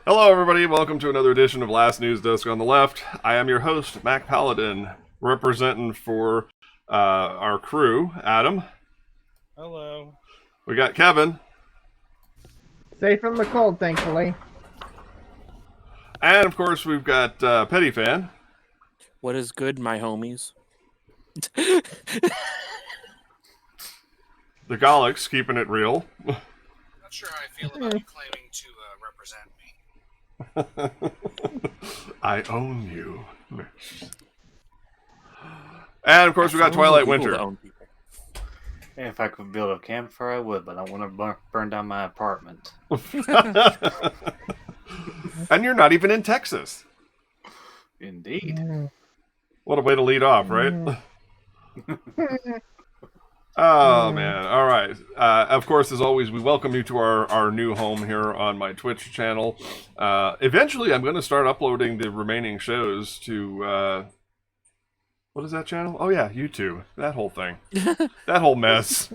Hello, everybody. Welcome to another edition of Last Newsdesk on the Left. I am your host, Mac Paladin, representing for our crew, Adam. Hello. We got Kevin. Safe from the cold, thankfully. And, of course, we've got Petty Fan. What is good, my homies? The Golics, keeping it real. Not sure how I feel about you claiming to represent me. I own you. And, of course, we got Twilight Winter. Yeah, if I could build a campfire, I would, but I don't want to burn down my apartment. And you're not even in Texas. Indeed. What a way to lead off, right? Oh, man. All right. Of course, as always, we welcome you to our new home here on my Twitch channel. Eventually, I'm going to start uploading the remaining shows to... what is that channel? Oh, yeah, YouTube. That whole thing. That whole mess.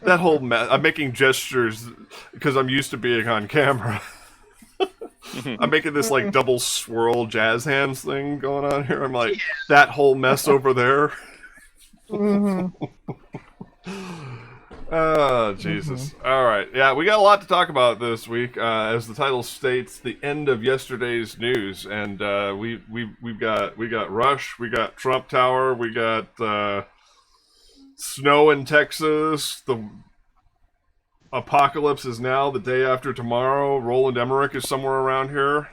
That whole mess. I'm making gestures because I'm used to being on camera. I'm making this, like, double swirl jazz hands thing going on here. I'm like, that whole mess over there. Oh, Jesus. All right. Yeah, we got a lot to talk about this week. As the title states, the end of yesterday's news. And we've got Rush, we got Trump Tower, we got snow in Texas. The apocalypse is now the day after tomorrow. Roland Emmerich is somewhere around here.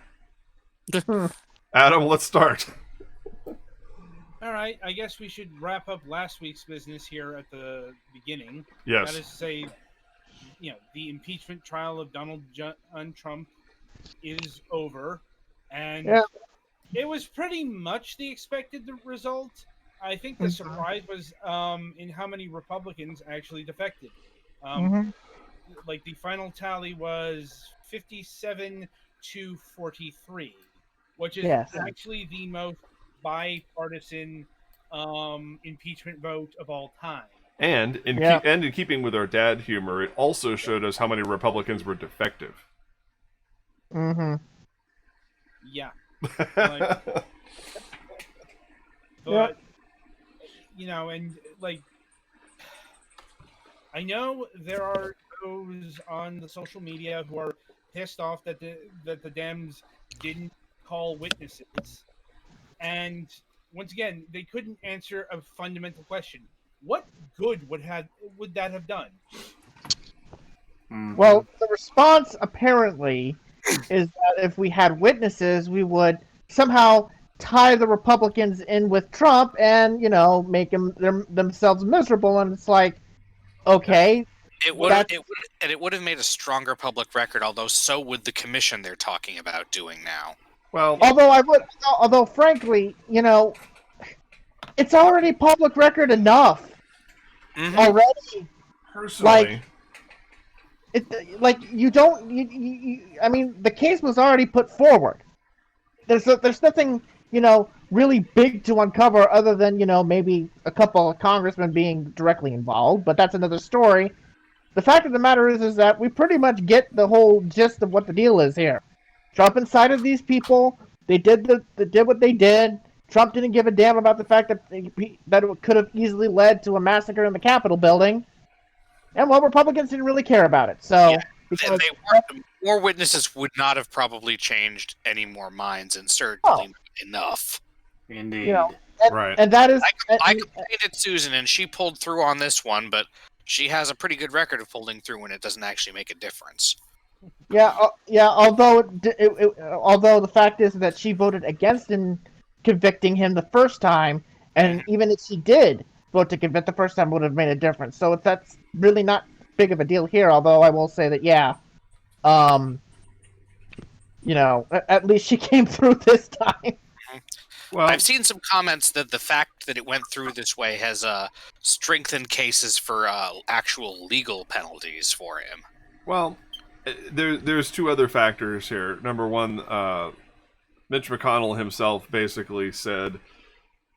Adam, let's start. All right, I guess we should wrap up last week's business here at the beginning. Yes. That is to say, the impeachment trial of Donald Trump is over, and it was pretty much the expected result. I think the surprise was in how many Republicans actually defected. Like, the final tally was 57 to 43, which is actually the most bipartisan impeachment vote of all time. And in keeping with our dad humor, it also showed us how many Republicans were defective. Yeah. I know there are those on the social media who are pissed off that the Dems didn't call witnesses. And once again, they couldn't answer a fundamental question. What good would that have done? Well, the response apparently is that if we had witnesses, we would somehow tie the Republicans in with Trump and, make themselves miserable. And it's like, okay. It would have made a stronger public record, although so would the commission they're talking about doing now. Well, although frankly, it's already public record enough already. Personally, I mean, the case was already put forward. There's nothing, really big to uncover other than, maybe a couple of congressmen being directly involved, but that's another story. The fact of the matter is that we pretty much get the whole gist of what the deal is here. Trump incited these people. They did what they did. Trump didn't give a damn about the fact that it could have easily led to a massacre in the Capitol building. And Republicans didn't really care about it. So more witnesses would not have probably changed any more minds, and certainly not enough. Indeed. Right. And that is. I complained at Susan, and she pulled through on this one, but she has a pretty good record of pulling through when it doesn't actually make a difference. Yeah. Although the fact is that she voted against convicting him the first time, and even if she did vote to convict the first time, would have made a difference. So that's really not big of a deal here. Although I will say that, at least she came through this time. Well, I've seen some comments that the fact that it went through this way has strengthened cases for actual legal penalties for him. Well, there's two other factors here. Number one, Mitch McConnell himself basically said,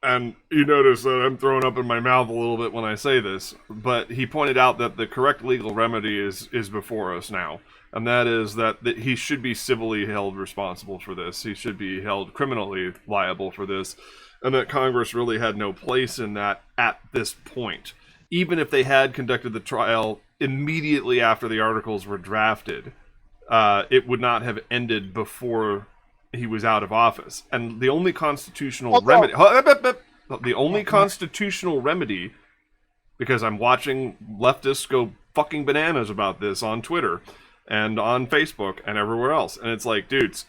And you notice that I'm throwing up in my mouth a little bit when I say this, but he pointed out that the correct legal remedy is before us now, and that is that he should be civilly held responsible for this. He should be held criminally liable for this, and that Congress really had no place in that at this point. Even if they had conducted the trial immediately after the articles were drafted, it would not have ended before he was out of office. And the only constitutional remedy... The only constitutional remedy, because I'm watching leftists go fucking bananas about this on Twitter and on Facebook and everywhere else. And it's like, dudes,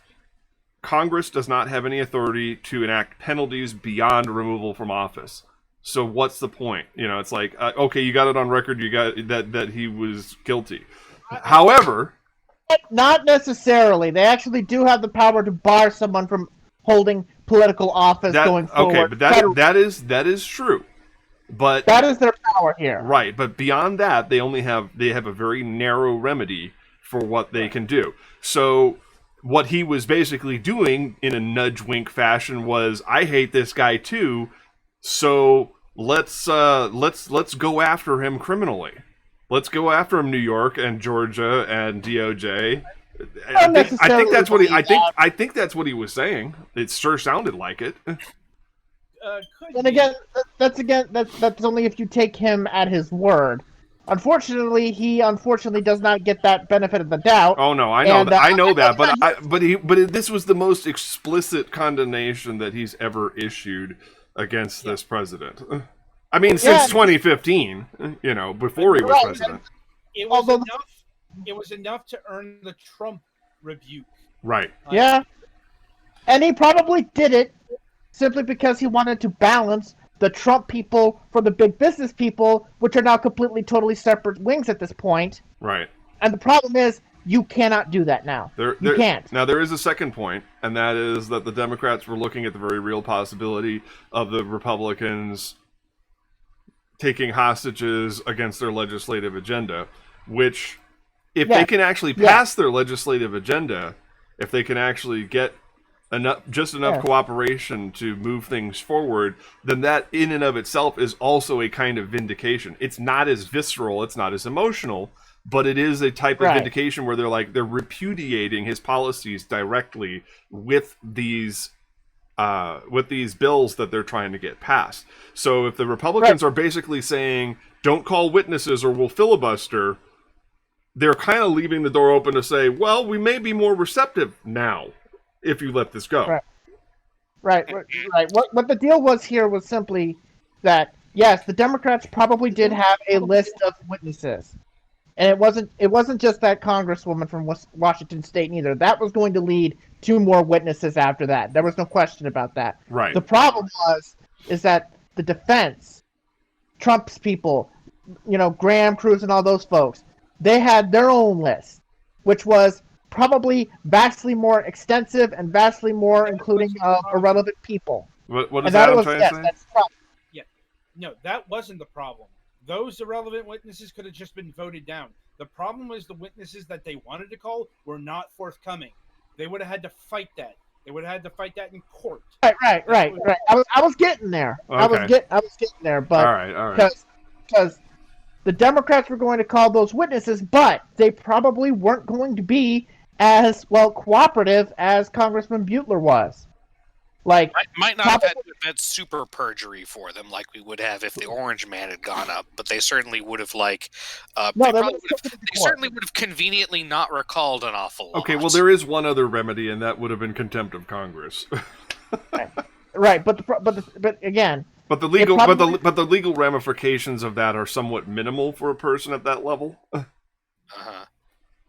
Congress does not have any authority to enact penalties beyond removal from office. So what's the point? You know, it's like, okay, you got it on record, you got that he was guilty. However... Not necessarily. They actually do have the power to bar someone from holding political office going forward. Okay, but that is true. But that is their power here. Right, but beyond that, they have a very narrow remedy for what they can do. So what he was basically doing in a nudge wink fashion was, I hate this guy too, so let's go after him criminally. Let's go after him, New York and Georgia and DOJ. I think that's what I think that's what he was saying. It sure sounded like it. And again, that's only if you take him at his word. Unfortunately, he does not get that benefit of the doubt. Oh no, I know I know that, but this was the most explicit condemnation that he's ever issued against this president. I mean, since 2015, you know, before he was president. It was enough to earn the Trump rebuke. Right. Yeah. And he probably did it simply because he wanted to balance the Trump people from the big business people, which are now completely, totally separate wings at this point. Right. And the problem is, you cannot do that now. You can't. Now, there is a second point, and that is that the Democrats were looking at the very real possibility of the Republicans taking hostages against their legislative agenda, which, if they can actually pass their legislative agenda, if they can actually get enough cooperation to move things forward, then that in and of itself is also a kind of vindication. It's not as visceral, it's not as emotional, but it is a type of vindication where they're repudiating his policies directly with these bills that they're trying to get passed. So if the Republicans are basically saying, don't call witnesses or we'll filibuster, they're kind of leaving the door open to say, well, we may be more receptive now if you let this go. Right. What the deal was here was simply that, yes, the Democrats probably did have a list of witnesses. And it wasn't just that congresswoman from Washington State either. That was going to lead to more witnesses after that. There was no question about that. Right. The problem is that the defense, Trump's people, you know, Graham, Cruz, and all those folks, they had their own list, which was probably vastly more extensive and vastly more including irrelevant people. What is that I'm trying to say? That's Trump. Yeah. No, that wasn't the problem. Those irrelevant witnesses could have just been voted down. The problem was the witnesses that they wanted to call were not forthcoming. They would have had to fight that. They would have had to fight that in court. Right. I was getting there. Okay. I was getting there, but all right. Because the Democrats were going to call those witnesses, but they probably weren't going to be as cooperative as Congressman Butler was. Like, might not have had super perjury for them like we would have if the Orange Man had gone up, but they certainly would have they certainly would have conveniently not recalled an awful lot. Okay, well there is one other remedy, and that would have been contempt of Congress. Right, but again. But the legal ramifications of that are somewhat minimal for a person at that level.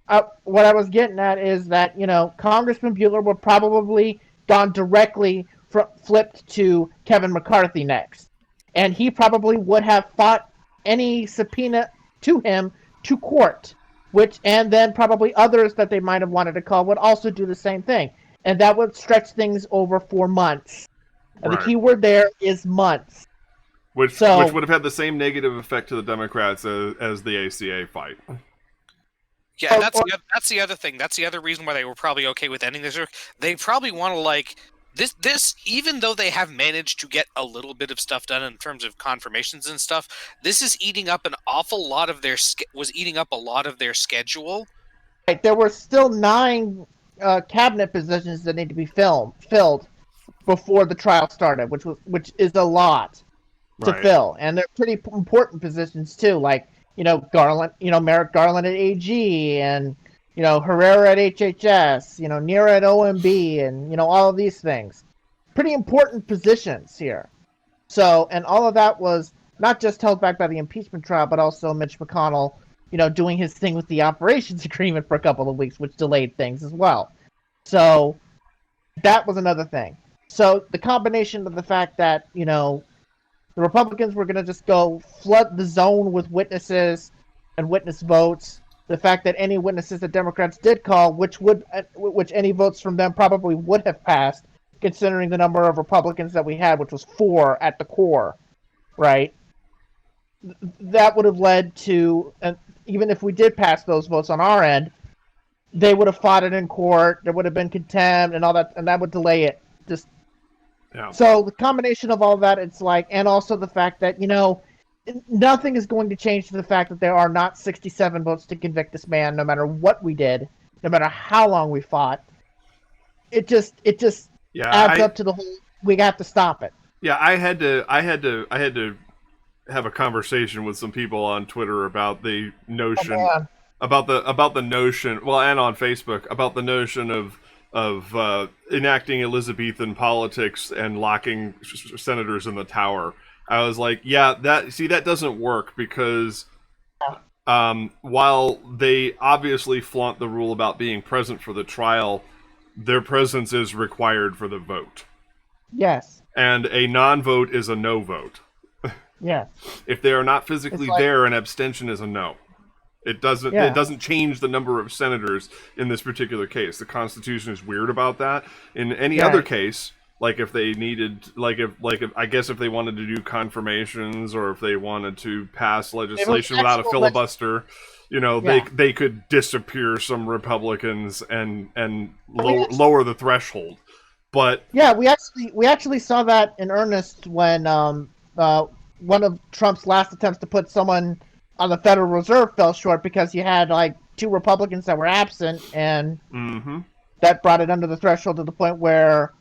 What I was getting at is that, you know, Congressman Butler would probably gone directly flipped to Kevin McCarthy next. And he probably would have fought any subpoena to him to court, and then probably others that they might have wanted to call would also do the same thing. And that would stretch things over for months. And the key word there is months. Which would have had the same negative effect to the Democrats as the ACA fight. Yeah, that's the other thing. That's the other reason why they were probably okay with ending this. They probably want to This even though they have managed to get a little bit of stuff done in terms of confirmations and stuff, this is eating up an awful lot of their schedule. Right, there were still 9 cabinet positions that need to be filled before the trial started, which is a lot to fill, and they're pretty important positions too. Like Garland, Merrick Garland at AG, and Herrera at HHS, Nira at OMB, and all of these things. Pretty important positions here. So, and all of that was not just held back by the impeachment trial, but also Mitch McConnell, doing his thing with the operations agreement for a couple of weeks, which delayed things as well. So that was another thing. So the combination of the fact that, the Republicans were going to just go flood the zone with witnesses and witness votes, the fact that any witnesses that Democrats did call, which any votes from them probably would have passed, considering the number of Republicans that we had, which was 4 at the core, right? That would have led to, and even if we did pass those votes on our end, they would have fought it in court. There would have been contempt and all that, and that would delay it. So the combination of all that, it's like, and also the fact that nothing is going to change to the fact that there are not 67 votes to convict this man, no matter what we did, no matter how long we fought. It just adds up to the whole. We have to stop it. Yeah, I had to have a conversation with some people on Twitter about the notion about the notion, well, and on Facebook about the notion of enacting Elizabethan politics and locking senators in the tower. I was like, yeah, that doesn't work, because while they obviously flaunt the rule about being present for the trial, their presence is required for the vote. Yes. And a non-vote is a no vote. Yes. If they are not physically there, an abstention is a no. It doesn't change the number of senators in this particular case. The Constitution is weird about that. In any other case, like if they needed, if I guess if they wanted to do confirmations, or if they wanted to pass legislation without a filibuster, they could disappear some Republicans and lower the threshold. But yeah, we actually saw that in earnest when one of Trump's last attempts to put someone on the Federal Reserve fell short, because you had 2 Republicans that were absent, and that brought it under the threshold to the point where,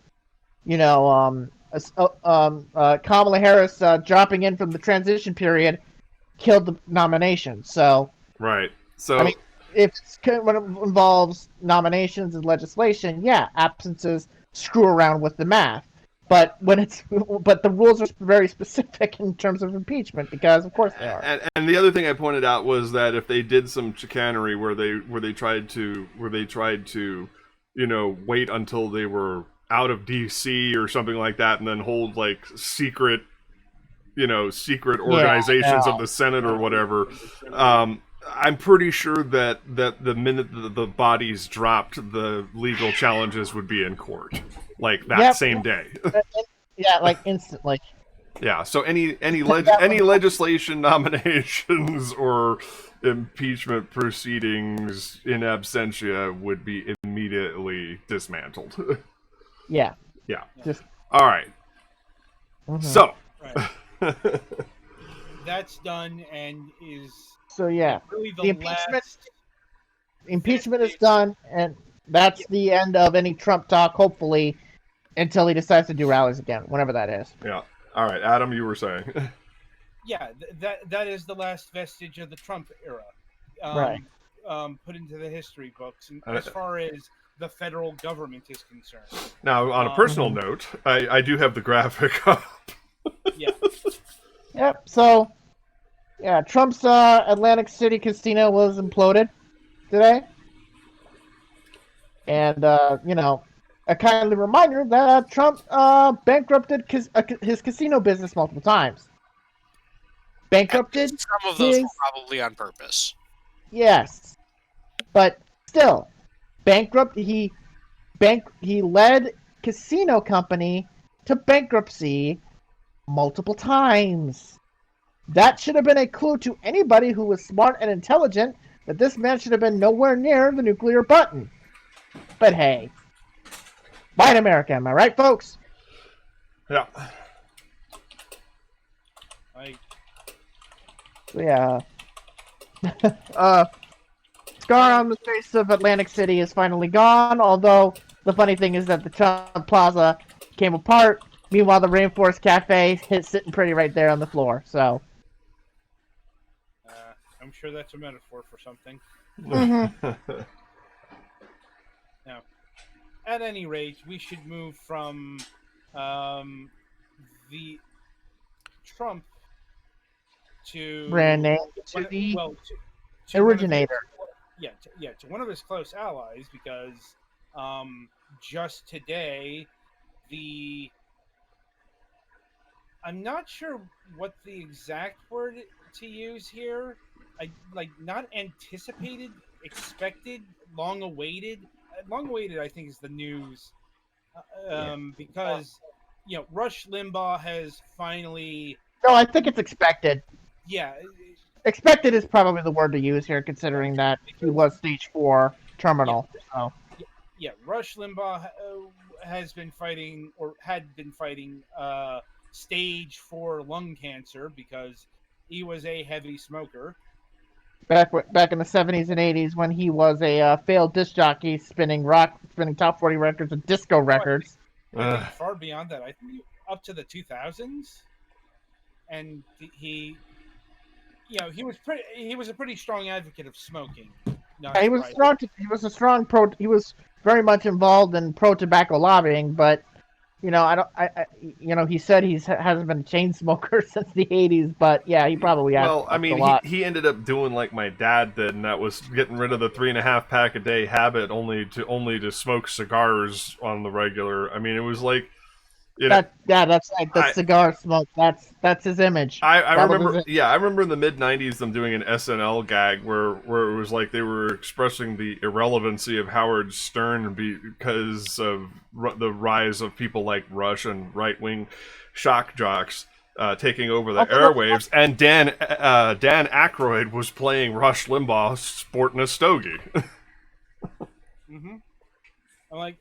Kamala Harris dropping in from the transition period killed the nomination. So right. So I mean, when it involves nominations and legislation, absences screw around with the math. But the rules are very specific in terms of impeachment, because of course they are. And the other thing I pointed out was that if they did some chicanery where they tried to wait until they were out of DC or something like that, and then hold secret organizations of the Senate or whatever, I'm pretty sure that the minute the bodies dropped, the legal challenges would be in court, same day. Instantly. Yeah. So any legislation nominations or impeachment proceedings in absentia would be immediately dismantled. Yeah. Yeah. Just all right. Mm-hmm. So. Right. That's done and is. So yeah, really the impeachment is done, and that's the end of any Trump talk, hopefully, until he decides to do rallies again, whenever that is. Yeah. All right, Adam, you were saying. Yeah, that is the last vestige of the Trump era, right? Put into the history books, and as far as the federal government is concerned. Now, on a personal note, I do have the graphic up. Yeah. Yep. So. Yeah, Trump's Atlantic City casino was imploded today. And, a kindly reminder that Trump bankrupted his casino business multiple times. Bankrupted. Some of those were probably on purpose. Yes. But still, he led casino company to bankruptcy multiple times. That should have been a clue to anybody who was smart and intelligent that this man should have been nowhere near the nuclear button. But hey, Buy in America, am I right, folks? Yeah. Yeah. Scar on the face of Atlantic City is finally gone, although the funny thing is that the Trump Plaza came apart. Meanwhile, the Rainforest Cafe is sitting pretty right there on the floor, so... I'm sure that's a metaphor for something. Mhm. Now, at any rate, we should move from the Trump to Brand name to the to originator. to one of his close allies, because just today I'm not sure what the exact word to use here. Not anticipated, expected, long awaited. Long awaited, I think, is the news, because Rush Limbaugh has finally. No, I think it's expected. Yeah. Expected is probably the word to use here, considering that he was stage 4 terminal. So. Yeah, Rush Limbaugh has been fighting, or had been fighting, stage 4 lung cancer because he was a heavy smoker. Back in the 70s and 80s, when he was a failed disc jockey spinning top 40 records and disco records. I think far beyond that. I think up to the 2000s, and he was a pretty strong advocate of smoking. He was strong. He was very much involved in pro tobacco lobbying, but he said hasn't been a chain smoker since the 80s, but yeah, he probably has. Well, I mean, he ended up doing like my dad did, and that was getting rid of the 3.5 pack a day habit, only to smoke cigars on the regular. I mean, it was like, that's like the cigar smoke. That's his image. I remember in the mid '90s them doing an SNL gag where it was like they were expressing the irrelevancy of Howard Stern because of the rise of people like Rush and right wing shock jocks taking over the airwaves, and Dan Aykroyd was playing Rush Limbaugh sporting a stogie.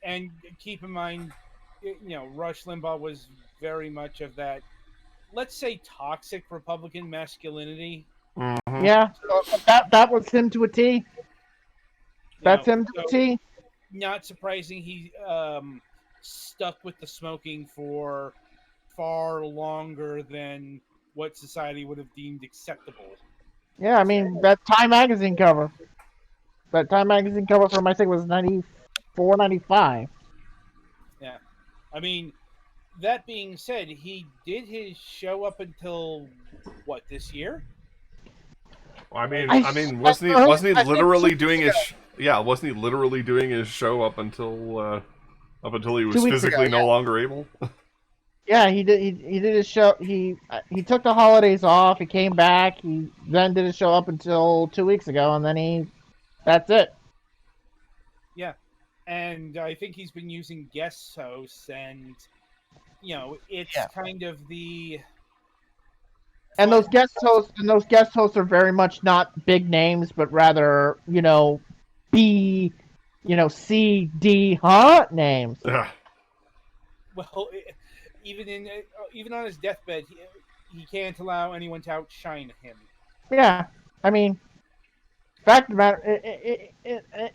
And keep in mind, Rush Limbaugh was very much of that, let's say, toxic Republican masculinity. Mm-hmm. Yeah, that was him to a T. That's him to a T. Not surprising he stuck with the smoking for far longer than what society would have deemed acceptable. Yeah, I mean, that Time magazine cover. That Time magazine cover from, I think, was 94, 95. Yeah. I mean, that being said, he did his show up until this year? Well, I mean, wasn't he literally doing his show up until he was physically no longer able? Yeah, he did. He did his show. He took the holidays off. He came back. He then did his show up until 2 weeks ago, and then that's it. Yeah. And I think he's been using guest hosts, and it's kind of the. And those guest hosts are very much not big names, but rather B, C, D, names. Well, even on his deathbed, he can't allow anyone to outshine him. Yeah, I mean. Fact of the matter,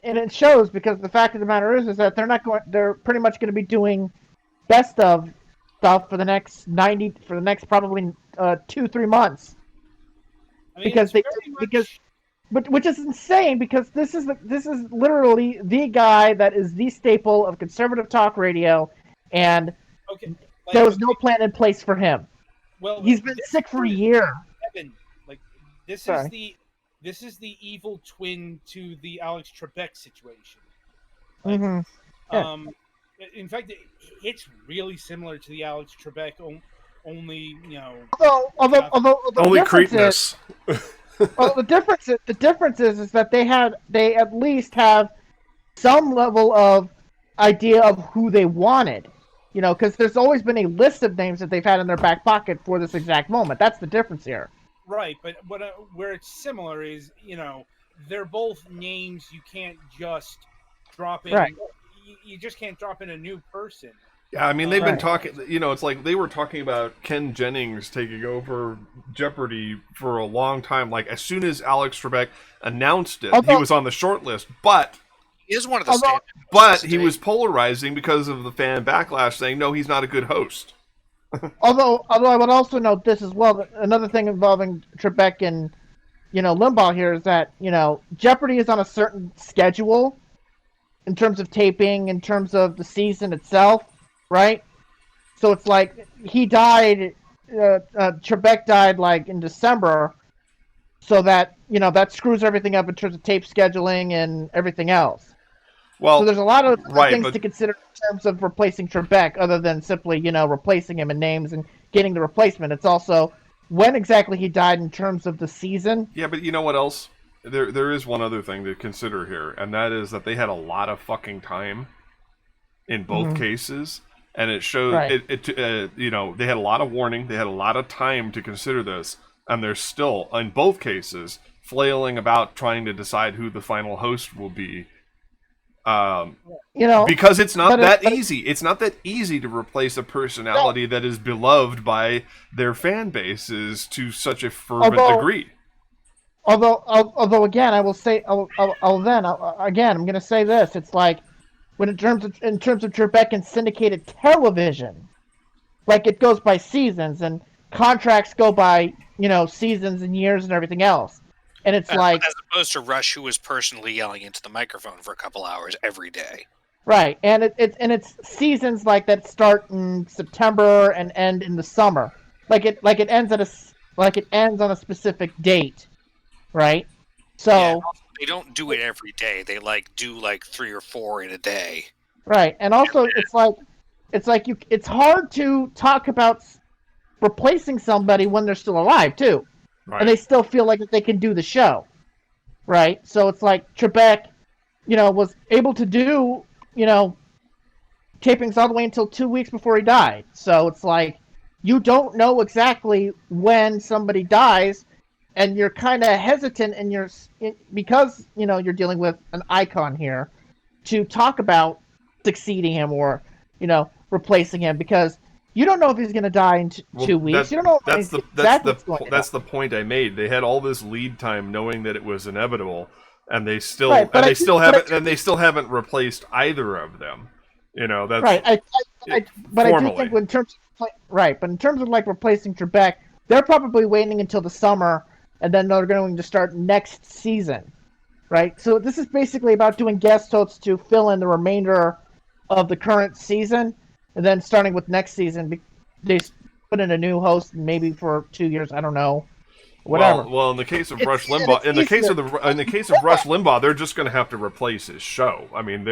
and it shows, because the fact of the matter is that they're pretty much going to be doing best of stuff for the next probably 2-3 months. I mean, which is insane, because this is literally the guy that is the staple of conservative talk radio, and there was no plan in place for him. Well, he's been sick for a year. Evan, This is the evil twin to the Alex Trebek situation. Mm-hmm. Yeah. In fact, it's really similar to the Alex Trebek, only Although only creepiness. Well, the difference is that they at least have some level of idea of who they wanted. Because there's always been a list of names that they've had in their back pocket for this exact moment. That's the difference here. Right, but where it's similar is, they're both names you can't just drop in. Right. you just can't drop in a new person. Yeah, I mean, they've been Right. talking, it's like they were talking about Ken Jennings taking over Jeopardy for a long time. Like, as soon as Alex Trebek announced it, he Although- was on the short list, but He is one of the Although- stand-ins he today. was polarizing because of the fan backlash saying, no, he's not a good host. Although I would also note this as well. That another thing involving Trebek and Limbaugh here is that Jeopardy is on a certain schedule in terms of taping, in terms of the season itself, right? So it's like he died. Trebek died like in December, so that that screws everything up in terms of tape scheduling and everything else. Well, So there's a lot of right, things but- to consider in terms of replacing Trebek, other than simply replacing him in names and getting the replacement. It's also when exactly he died in terms of the season. yeah, but you know what else? There is one other thing to consider here, and that is that they had a lot of fucking time in both cases, and it showed Right. they had a lot of warning, they had a lot of time to consider this, and they're still in both cases flailing about trying to decide who the final host will be. Because it's not that easy. It's not that easy to replace a personality that is beloved by their fan bases to such a fervent degree. Although again, I will say, again, I'm going to say this. It's like when in terms of Trebek and syndicated television, like it goes by seasons and contracts go by seasons and years and everything else, and it's like as opposed to Rush, who was personally yelling into the microphone for a couple hours every day. right, and it's seasons like that start in September and end in the summer, like it ends on a specific date. Right, so Yeah, they don't do it every day. They do 3 or 4 in a day. right, and also it's hard to talk about replacing somebody when they're still alive too, Right. and they still feel like that they can do the show, right? So it's like Trebek, was able to do tapings all the way until 2 weeks before he died. So it's like you don't know exactly when somebody dies. And you're kind of hesitant, because you're dealing with an icon here, to talk about succeeding him or replacing him, because you don't know if he's going to die in 2 weeks. You don't know. That's the point I made. They had all this lead time, knowing that it was inevitable, and they still haven't replaced either of them. That's right. But I do formally. think in terms of, but in terms of replacing Trebek, they're probably waiting until the summer. And then they're going to start next season, right? So this is basically about doing guest hosts to fill in the remainder of the current season, and then starting with next season, they put in a new host, maybe for 2 years. I don't know, whatever. Well, in the case of Rush Limbaugh, in the case of Rush Limbaugh, they're just going to have to replace his show. I mean,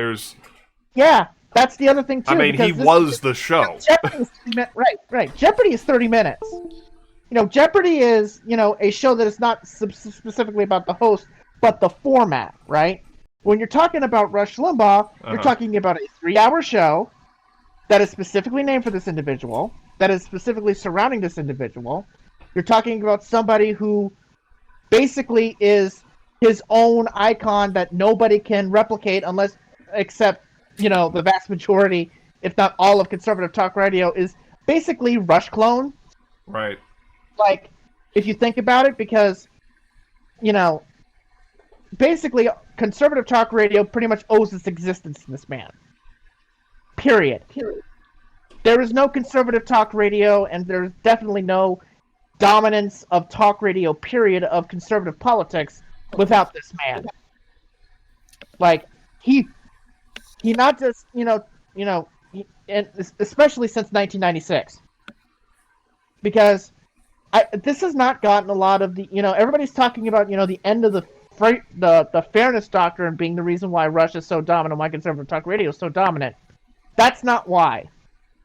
yeah, that's the other thing too. I mean, he was the show. Jeopardy is right. Jeopardy is 30 minutes. Jeopardy is, a show that is not specifically about the host, but the format, right? When you're talking about Rush Limbaugh, you're talking about a 3-hour show that is specifically named for this individual, that is specifically surrounding this individual. You're talking about somebody who basically is his own icon that nobody can replicate except, the vast majority, if not all of conservative talk radio is basically Rush clone. Right. Like, if you think about it, because, basically, conservative talk radio pretty much owes its existence to this man. Period. There is no conservative talk radio, and there's definitely no dominance of talk radio, period, of conservative politics without this man. Like, he not just, and especially since 1996. Because this has not gotten a lot of the, everybody's talking about, the end of the fairness doctrine being the reason why Russia is so dominant, why conservative talk radio is so dominant. That's not why.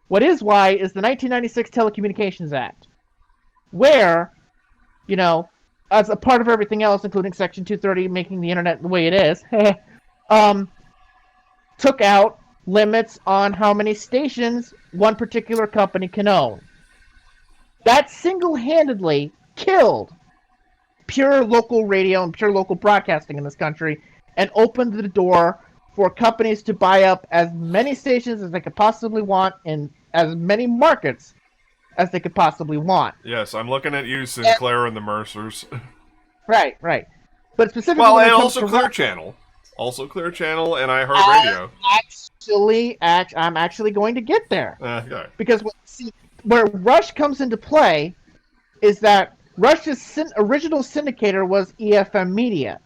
What is why is the 1996 Telecommunications Act, where, as a part of everything else, including Section 230, making the internet the way it is, took out limits on how many stations one particular company can own. That single-handedly killed pure local radio and pure local broadcasting in this country and opened the door for companies to buy up as many stations as they could possibly want in as many markets as they could possibly want. Yes, I'm looking at you, Sinclair, and the Mercers. Right. But specifically, Well, when it and comes also to Clear Channel. Also Clear Channel and iHeartRadio. I'm actually going to get there. Okay. Because where Rush comes into play is that Rush's original syndicator was EFM Media.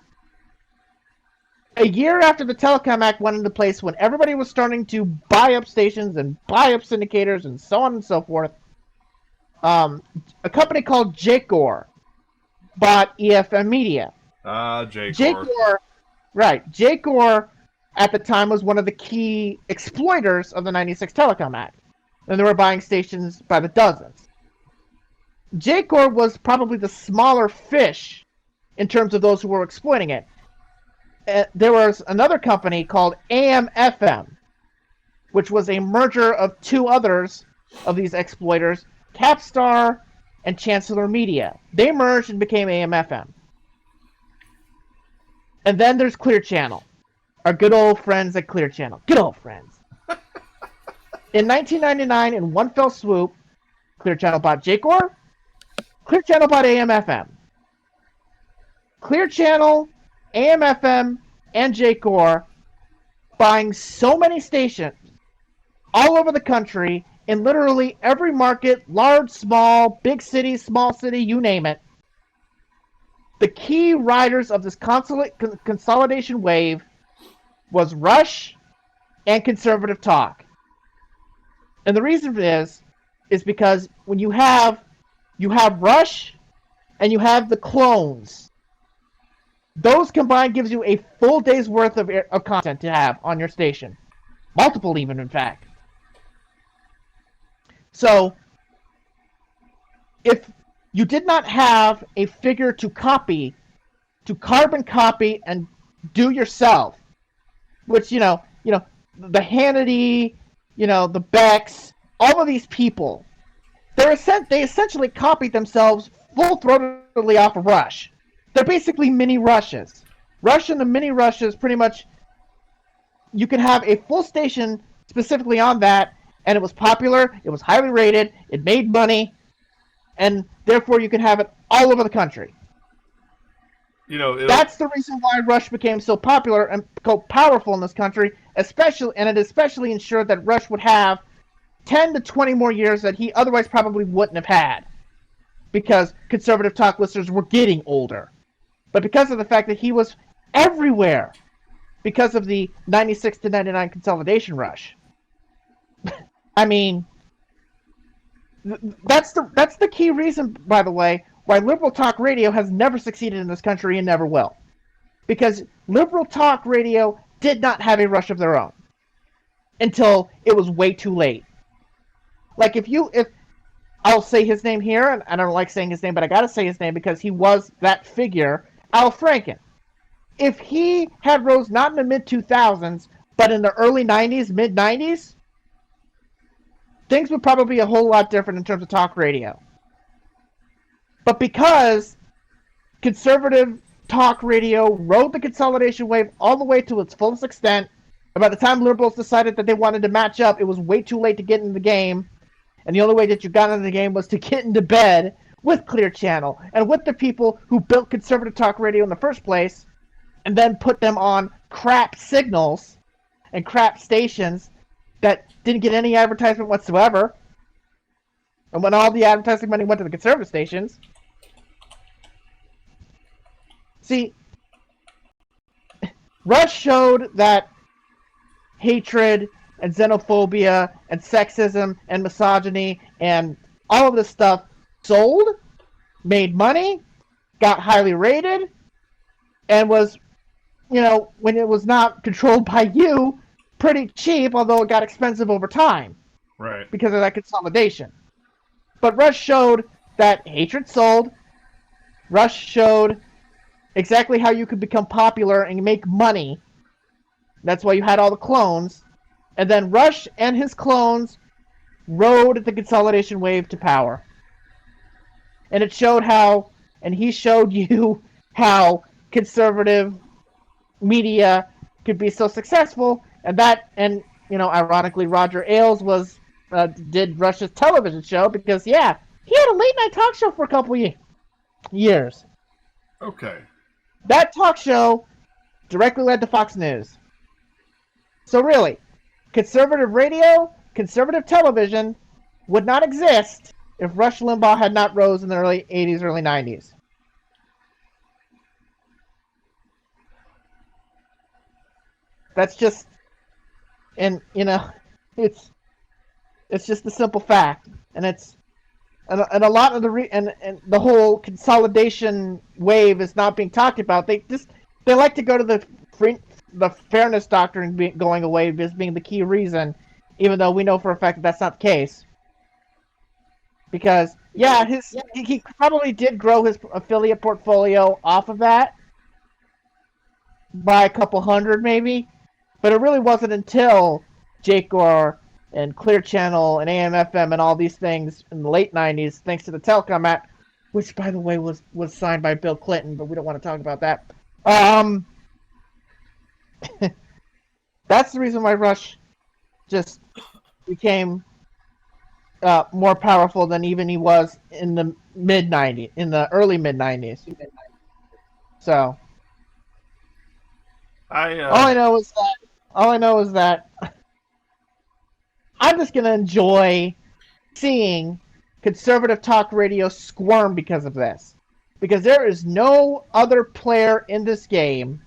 A year after the Telecom Act went into place, when everybody was starting to buy up stations and buy up syndicators and so on and so forth, a company called Jacor bought EFM Media. Jacor. Jacor at the time was one of the key exploiters of the 96 Telecom Act. And they were buying stations by the dozens. Jacor was probably the smaller fish in terms of those who were exploiting it. There was another company called AM/FM, which was a merger of two others of these exploiters, Capstar and Chancellor Media. They merged and became AM/FM. And then there's Clear Channel, our good old friends at Clear Channel. Good old friends. In 1999, in one fell swoop, Clear Channel bought Jacor, Clear Channel bought AM/FM. Clear Channel, AM/FM, and Jacor buying so many stations all over the country in literally every market, large, small, big city, small city, you name it. The key riders of this consolidation wave was Rush and conservative talk. And the reason for this is because when you have Rush and you have the clones, those combined gives you a full day's worth of content to have on your station. Multiple even, in fact. So, if you did not have a figure to carbon copy and do yourself, which, the Hannity, the Becks, all of these people, they essentially copied themselves full-throatedly off of Rush. They're basically mini Rushes. Rush and the mini Rushes, pretty much, you can have a full station specifically on that, and it was popular, it was highly rated, it made money, and therefore you can have it all over the country. That's the reason why Rush became so popular and so powerful in this country, and it especially ensured that Rush would have 10 to 20 more years that he otherwise probably wouldn't have had, because conservative talk listeners were getting older. But because of the fact that he was everywhere, because of the 96 to 99 consolidation rush. I mean, that's the key reason, by the way, why liberal talk radio has never succeeded in this country and never will. Because liberal talk radio did not have a rush of their own until it was way too late. Like if I'll say his name here, and I don't like saying his name, but I gotta say his name because he was that figure, Al Franken. If he had rose not in the mid-2000s, but in the early 90s, mid-90s, things would probably be a whole lot different in terms of talk radio. But because conservative talk radio rode the consolidation wave all the way to its fullest extent, and by the time liberals decided that they wanted to match up, it was way too late to get into the game. And the only way that you got into the game was to get into bed with Clear Channel and with the people who built conservative talk radio in the first place and then put them on crap signals and crap stations that didn't get any advertisement whatsoever. And when all the advertising money went to the conservative stations. See, Rush showed that hatred and xenophobia and sexism and misogyny and all of this stuff sold, made money, got highly rated, and was, when it was not controlled by you, pretty cheap, although it got expensive over time. Right. Because of that consolidation. But Rush showed that hatred sold. Rush showed exactly how you could become popular and make money. That's why you had all the clones. And then Rush and his clones rode the consolidation wave to power. And it showed how, and he showed you how conservative media, could be so successful, and ironically, Roger Ailes did Rush's television show because he had a late night talk show for a couple years. Okay. That talk show directly led to Fox News. So really, conservative radio, conservative television would not exist if Rush Limbaugh had not rose in the early 80s, early 90s. That's just, and it's just a simple fact, and a lot of and the whole consolidation wave is not being talked about. They like to go to the fairness doctrine going away as being the key reason, even though we know for a fact that that's not the case. Because he probably did grow his affiliate portfolio off of that by a couple hundred maybe, but it really wasn't until Jake Gore and Clear Channel and AM/FM and all these things in the late 90s, thanks to the Telecom Act, which by the way was signed by Bill Clinton, but we don't want to talk about that. That's the reason why Rush just became more powerful than even he was in the early mid 90s. So all I know is that I'm just gonna enjoy seeing conservative talk radio squirm because of this. Because there is no other player in this game,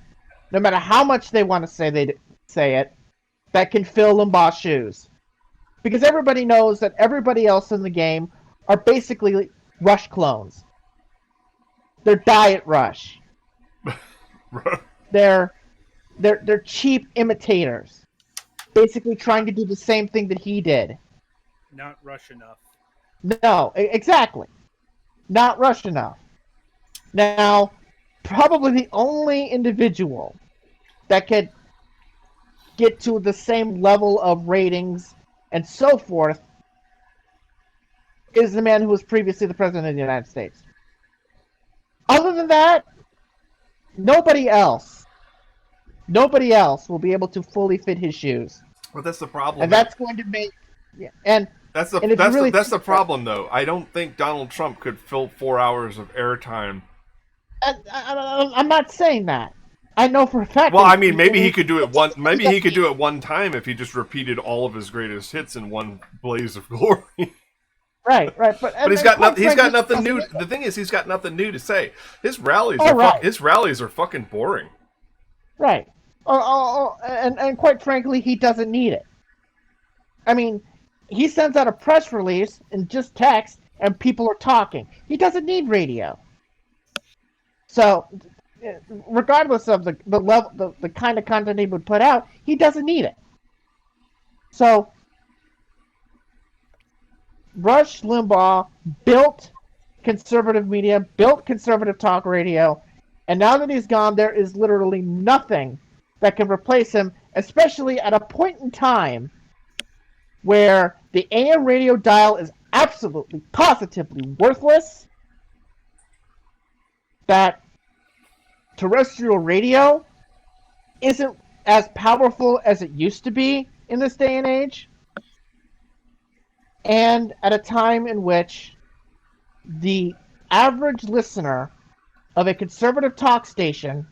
no matter how much they want to say it, that can fill Limbaugh's shoes. Because everybody knows that everybody else in the game are basically Rush clones. They're Diet Rush. They're cheap imitators, basically trying to do the same thing that he did. Not Rush enough. No, exactly. Not Rush enough. Now, probably the only individual that could get to the same level of ratings and so forth is the man who was previously the president of the United States. Other than that, nobody else will be able to fully fit his shoes. But that's the problem. And that's going to make that's the problem though. I don't think Donald Trump could fill 4 hours of airtime. I'm not saying that. I know for a fact. Well, I mean, maybe he could do it one. Maybe he could do it one time if he just repeated all of his greatest hits in one blaze of glory. Right. But he's got nothing. He's got nothing new. The thing is, he's got nothing new to say. His rallies are fucking boring. Right. And quite frankly, he doesn't need it. I mean, he sends out a press release and just text, and people are talking. He doesn't need radio. So, regardless of the level, the kind of content he would put out, he doesn't need it. So, Rush Limbaugh built conservative media, built conservative talk radio, and now that he's gone, there is literally nothing that can replace him, especially at a point in time where the AM radio dial is absolutely, positively worthless, that terrestrial radio isn't as powerful as it used to be in this day and age, and at a time in which the average listener of a conservative talk station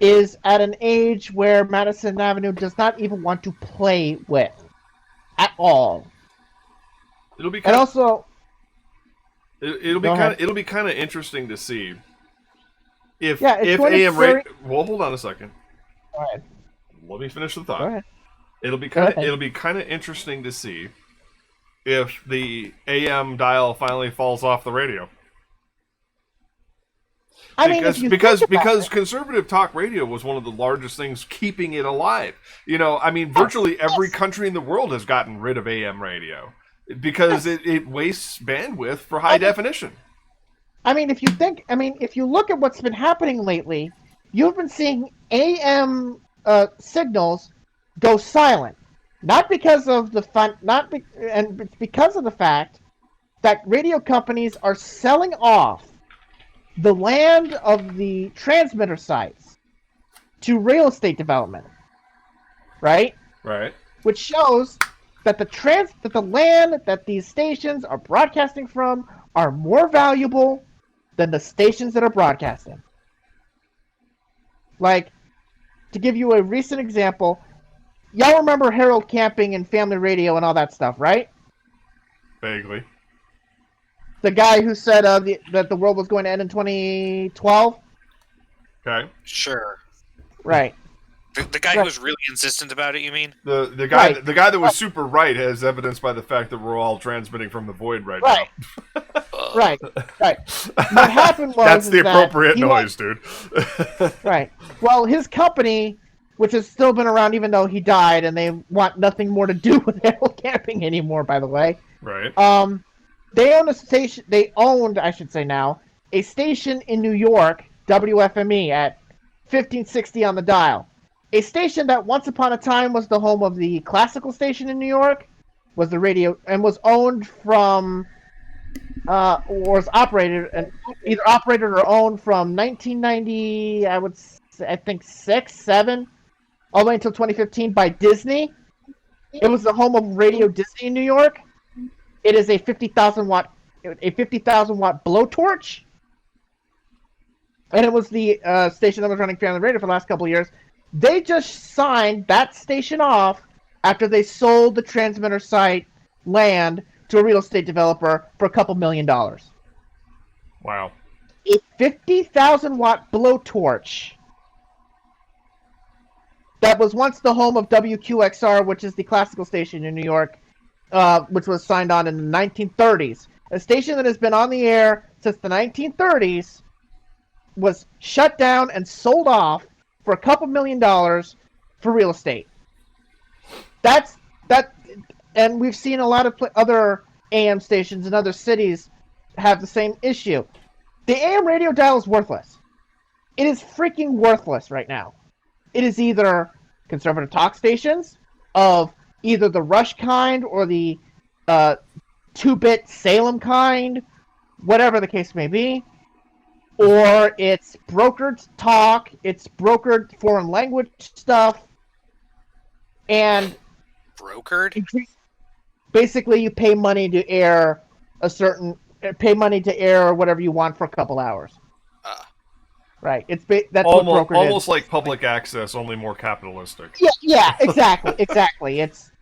is at an age where Madison Avenue does not even want to play with at all. It'll be kind of interesting to see if AM radio. Well, hold on a second. Go ahead. Let me finish the thought. Go ahead. It'll be kind of interesting to see if the AM dial finally falls off the radio. Because conservative talk radio was one of the largest things keeping it alive. Virtually every country in the world has gotten rid of AM radio because it wastes bandwidth for high definition. If you look at what's been happening lately, you've been seeing AM signals go silent, not because of because of the fact that radio companies are selling off the land of the transmitter sites to real estate development, right? Right. Which shows that the land that these stations are broadcasting from are more valuable than the stations that are broadcasting. Like, to give you a recent example, y'all remember Harold Camping and Family Radio and all that stuff, right? Vaguely. The guy who said that the world was going to end in 2012? Okay. Sure. Right. The guy who was really insistent about it, you mean? The guy that was super right has evidence by the fact that we're all transmitting from the void right now. Right. What happened was that's the appropriate that noise, dude. Right. Well, his company, which has still been around even though he died, and they want nothing more to do with Harold Camping anymore, by the way. Right. They own a station. They owned, I should say now, a station in New York, WFME at 1560 on the dial. A station that once upon a time was the home of the classical station in New York, was the radio, and was owned from, was operated, and either operated or owned from 1990, I think 6, 7, all the way until 2015 by Disney. It was the home of Radio Disney in New York. It is a 50,000 watt blowtorch, and it was the station that was running Family Radio for the last couple of years. They just signed that station off after they sold the transmitter site land to a real estate developer for a couple $1 million. Wow. A 50,000 watt blowtorch that was once the home of WQXR, which is the classical station in New York, which was signed on in the 1930s. A station that has been on the air since the 1930s was shut down and sold off for a couple $1 million for real estate. That, and we've seen a lot of other AM stations in other cities have the same issue. The AM radio dial is worthless. It is freaking worthless right now. It is either conservative talk stations of either the Rush kind or the 2-bit Salem kind, whatever the case may be, or it's brokered talk, it's brokered foreign language stuff, and Brokered? Basically you pay money to air whatever you want for a couple hours. Right. That's almost, what brokered almost is. like public access, only more capitalistic. Yeah, exactly. It's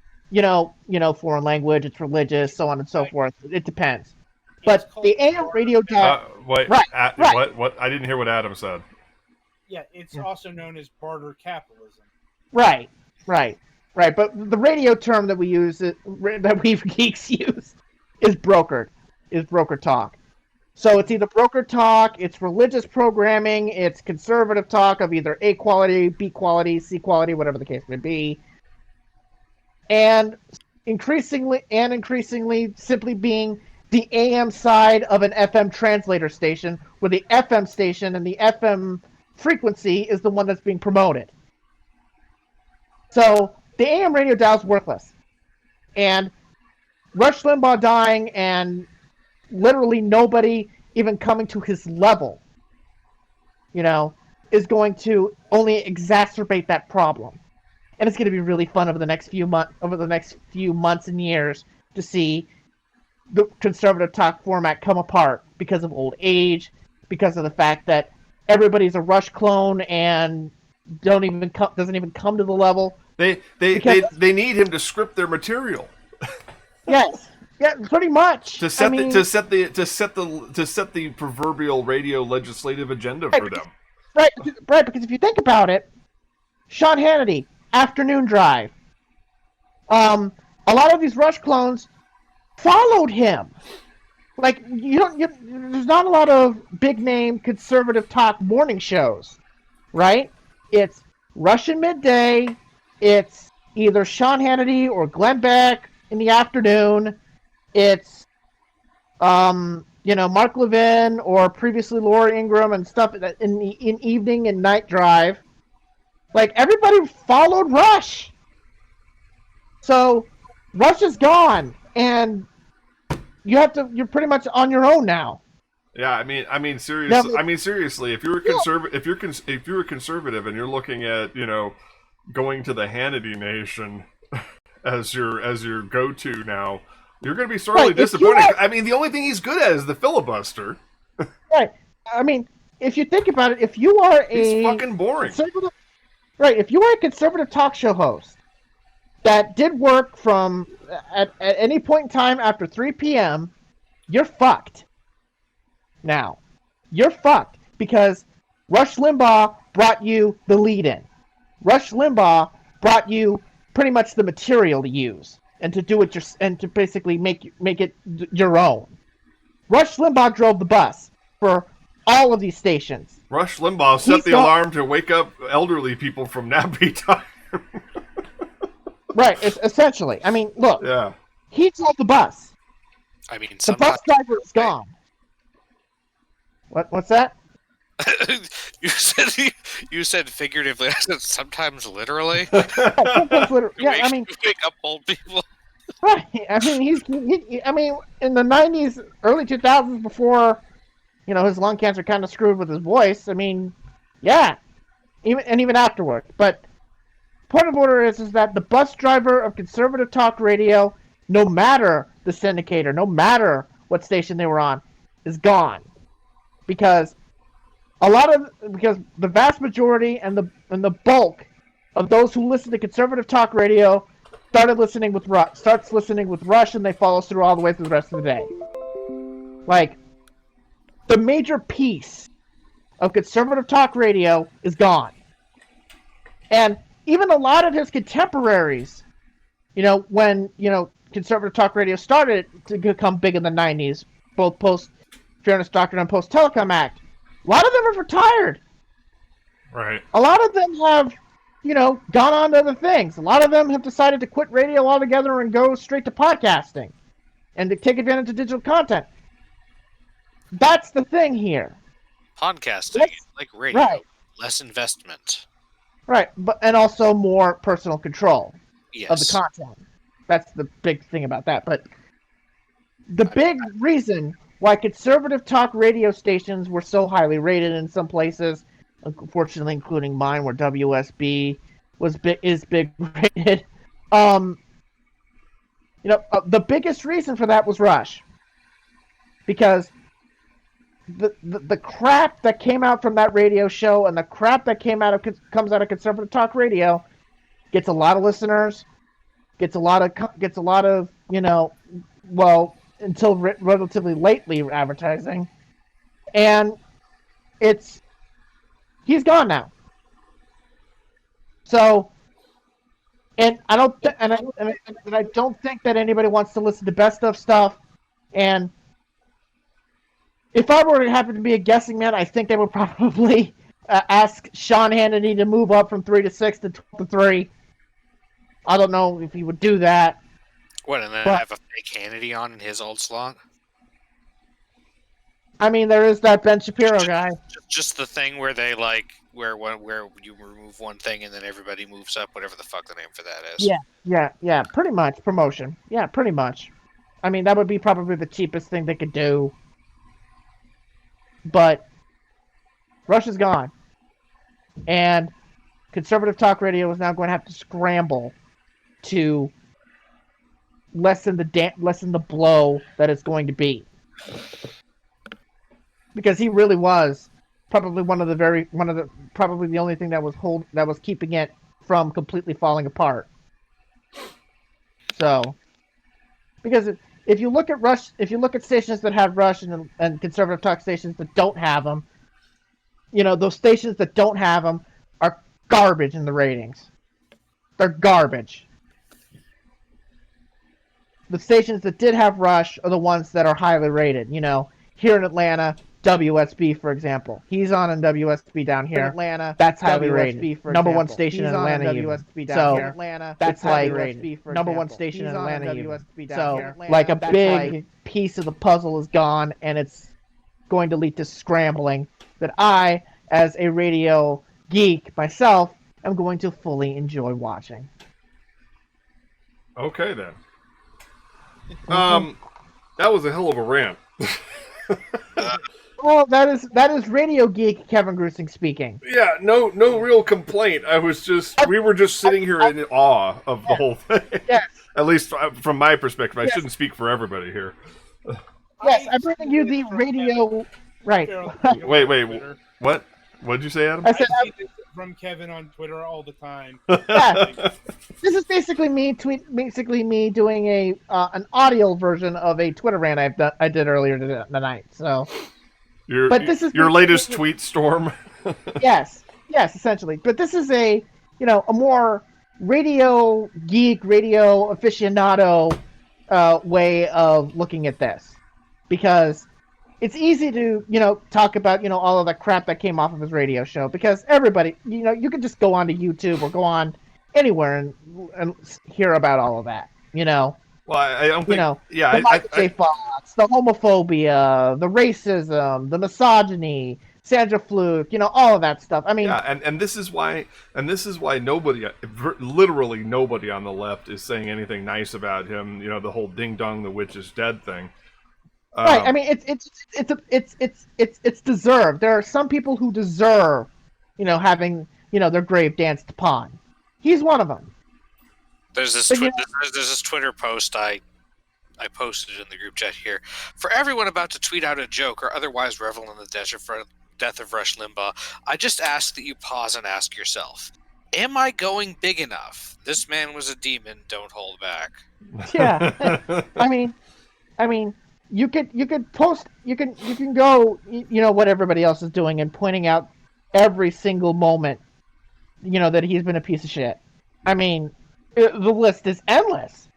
foreign language, it's religious, so on and so forth. It depends. But the AM radio dial. Wait, right. What? I didn't hear what Adam said. Yeah, it's also known as barter capitalism. Right. But the radio term that we use, that we geeks use, is brokered. Is broker talk. So it's either broker talk, it's religious programming, it's conservative talk of either A quality, B quality, C quality, whatever the case may be. And increasingly simply being the AM side of an FM translator station, where the FM station and the FM frequency is the one that's being promoted. So the AM radio dial is worthless. And Rush Limbaugh dying and literally nobody even coming to his level, is going to only exacerbate that problem. And it's going to be really fun over the next few months and years to see the conservative talk format come apart because of old age, because of the fact that everybody's a Rush clone and doesn't even come to the level. They need him to script their material. Yes. Yeah, pretty much. To set the proverbial radio legislative agenda for them. Right, because if you think about it, Sean Hannity, Afternoon Drive. A lot of these Rush clones followed him. Like there's not a lot of big name conservative talk morning shows, right? It's Rush in midday. It's either Sean Hannity or Glenn Beck in the afternoon. It's Mark Levin or previously Laura Ingraham and stuff in evening and night drive. Like everybody followed Rush. So Rush is gone and you're pretty much on your own now. Yeah, I mean, seriously. Now, I mean, seriously. If you're a if you're a conservative, and you're looking at going to the Hannity Nation as your go-to now, you're going to be sorely Right, if you disappointed. are- I mean, the only thing he's good at is the filibuster. right. I mean, if you think about it, if you are He's a fucking boring. conservative, right? If you are a conservative talk show host that did work from at any point in time after 3 p.m., you're fucked. Now, you're fucked because Rush Limbaugh brought you the lead-in. Rush Limbaugh brought you pretty much the material to use and to do it and to basically make it your own. Rush Limbaugh drove the bus for all of these stations. Rush Limbaugh set the alarm to wake up elderly people from nappy time. Right, essentially. I mean, look. Yeah. He drove the bus. I mean, the bus driver is gone. What's that? you said figuratively. I said sometimes literally. Sometimes literally. Yeah, I mean, wake up old people. Right. I mean, I mean, in the 90s, early 2000s, before his lung cancer kind of screwed with his voice. I mean, yeah, even afterward. But point of order is that the bus driver of conservative talk radio, no matter the syndicator, no matter what station they were on, is gone because the vast majority and the bulk of those who listen to conservative talk radio starts listening with Rush, and they follow through all the way through the rest of the day. Like, the major piece of conservative talk radio is gone. And even a lot of his contemporaries, when, conservative talk radio started to become big in the 90s, both post-Fairness Doctrine and post-Telecom Act, a lot of them have retired. Right. A lot of them have, gone on to other things. A lot of them have decided to quit radio altogether and go straight to podcasting and to take advantage of digital content. That's the thing here. Podcasting, like radio, right. Less investment. Right, and also more personal control of the Yes. content. That's the big thing about that. But the big reason why conservative talk radio stations were so highly rated in some places, unfortunately including mine where WSB is big rated, the biggest reason for that was Rush. Because the crap that came out from that radio show and the crap that comes out of conservative talk radio gets a lot of listeners, gets a lot of until relatively lately advertising, and he's gone now. So, and I don't think that anybody wants to listen to best of stuff. And if I were to happen to be a guessing man, I think they would probably ask Sean Hannity to move up from 3 to 6 to 12 to 3. I don't know if he would do that. What, and then have a fake Hannity on in his old slot? I mean, there is that Ben Shapiro guy. Just the thing where they where you remove one thing and then everybody moves up, whatever the fuck the name for that is. Yeah, pretty much promotion. Yeah, pretty much. I mean, that would be probably the cheapest thing they could do. But Rush is gone, and conservative talk radio is now going to have to scramble to lessen the blow that it's going to be, because he really was probably probably the only thing that was keeping it from completely falling apart. So, because if you look at Rush, if you look at stations that have Rush and conservative talk stations that don't have them, those stations that don't have them are garbage in the ratings. They're garbage. The stations that did have Rush are the ones that are highly rated. Here in Atlanta, WSB, for example. He's on in WSB down here. In Atlanta, that's highly rated. Number one station in Atlanta. WSB down here. Atlanta, that's highly rated. Number one station in Atlanta. So, like, a big piece of the puzzle is gone, and it's going to lead to scrambling that I, as a radio geek myself, am going to fully enjoy watching. Okay then. That was a hell of a rant. Oh, that is Radio Geek Kevin Grusing speaking. Yeah, no real complaint. We were just sitting here in awe of the whole thing. Yes. At least from my perspective. I Yes. shouldn't speak for everybody here. Yes, I'm bringing you the radio. Right. Wait, what? What'd you say, Adam? I said, see this from Kevin on Twitter all the time. yeah, this is basically me doing an audio version of a Twitter rant I did earlier tonight. So, this is your latest tweet storm. yes, essentially. But this is a more radio geek, radio aficionado way of looking at this, because it's easy to talk about all of the crap that came off of his radio show, because everybody you can just go onto YouTube or go on anywhere and hear about all of that. Well, I don't think. The Michael J. Fox, the homophobia, the racism, the misogyny, Sandra Fluke, all of that stuff. I mean, yeah, and this is why nobody, literally nobody on the left is saying anything nice about him. The whole "ding dong, the witch is dead" thing. Right. I mean, it's deserved. There are some people who deserve, having their grave danced upon. He's one of them. There's this Twitter post I posted in the group chat here. For everyone about to tweet out a joke or otherwise revel in the death of Rush Limbaugh, I just ask that you pause and ask yourself, am I going big enough? This man was a demon. Don't hold back. Yeah. I mean, you could post, you can go, what everybody else is doing and pointing out every single moment, that he's been a piece of shit. I mean, the list is endless,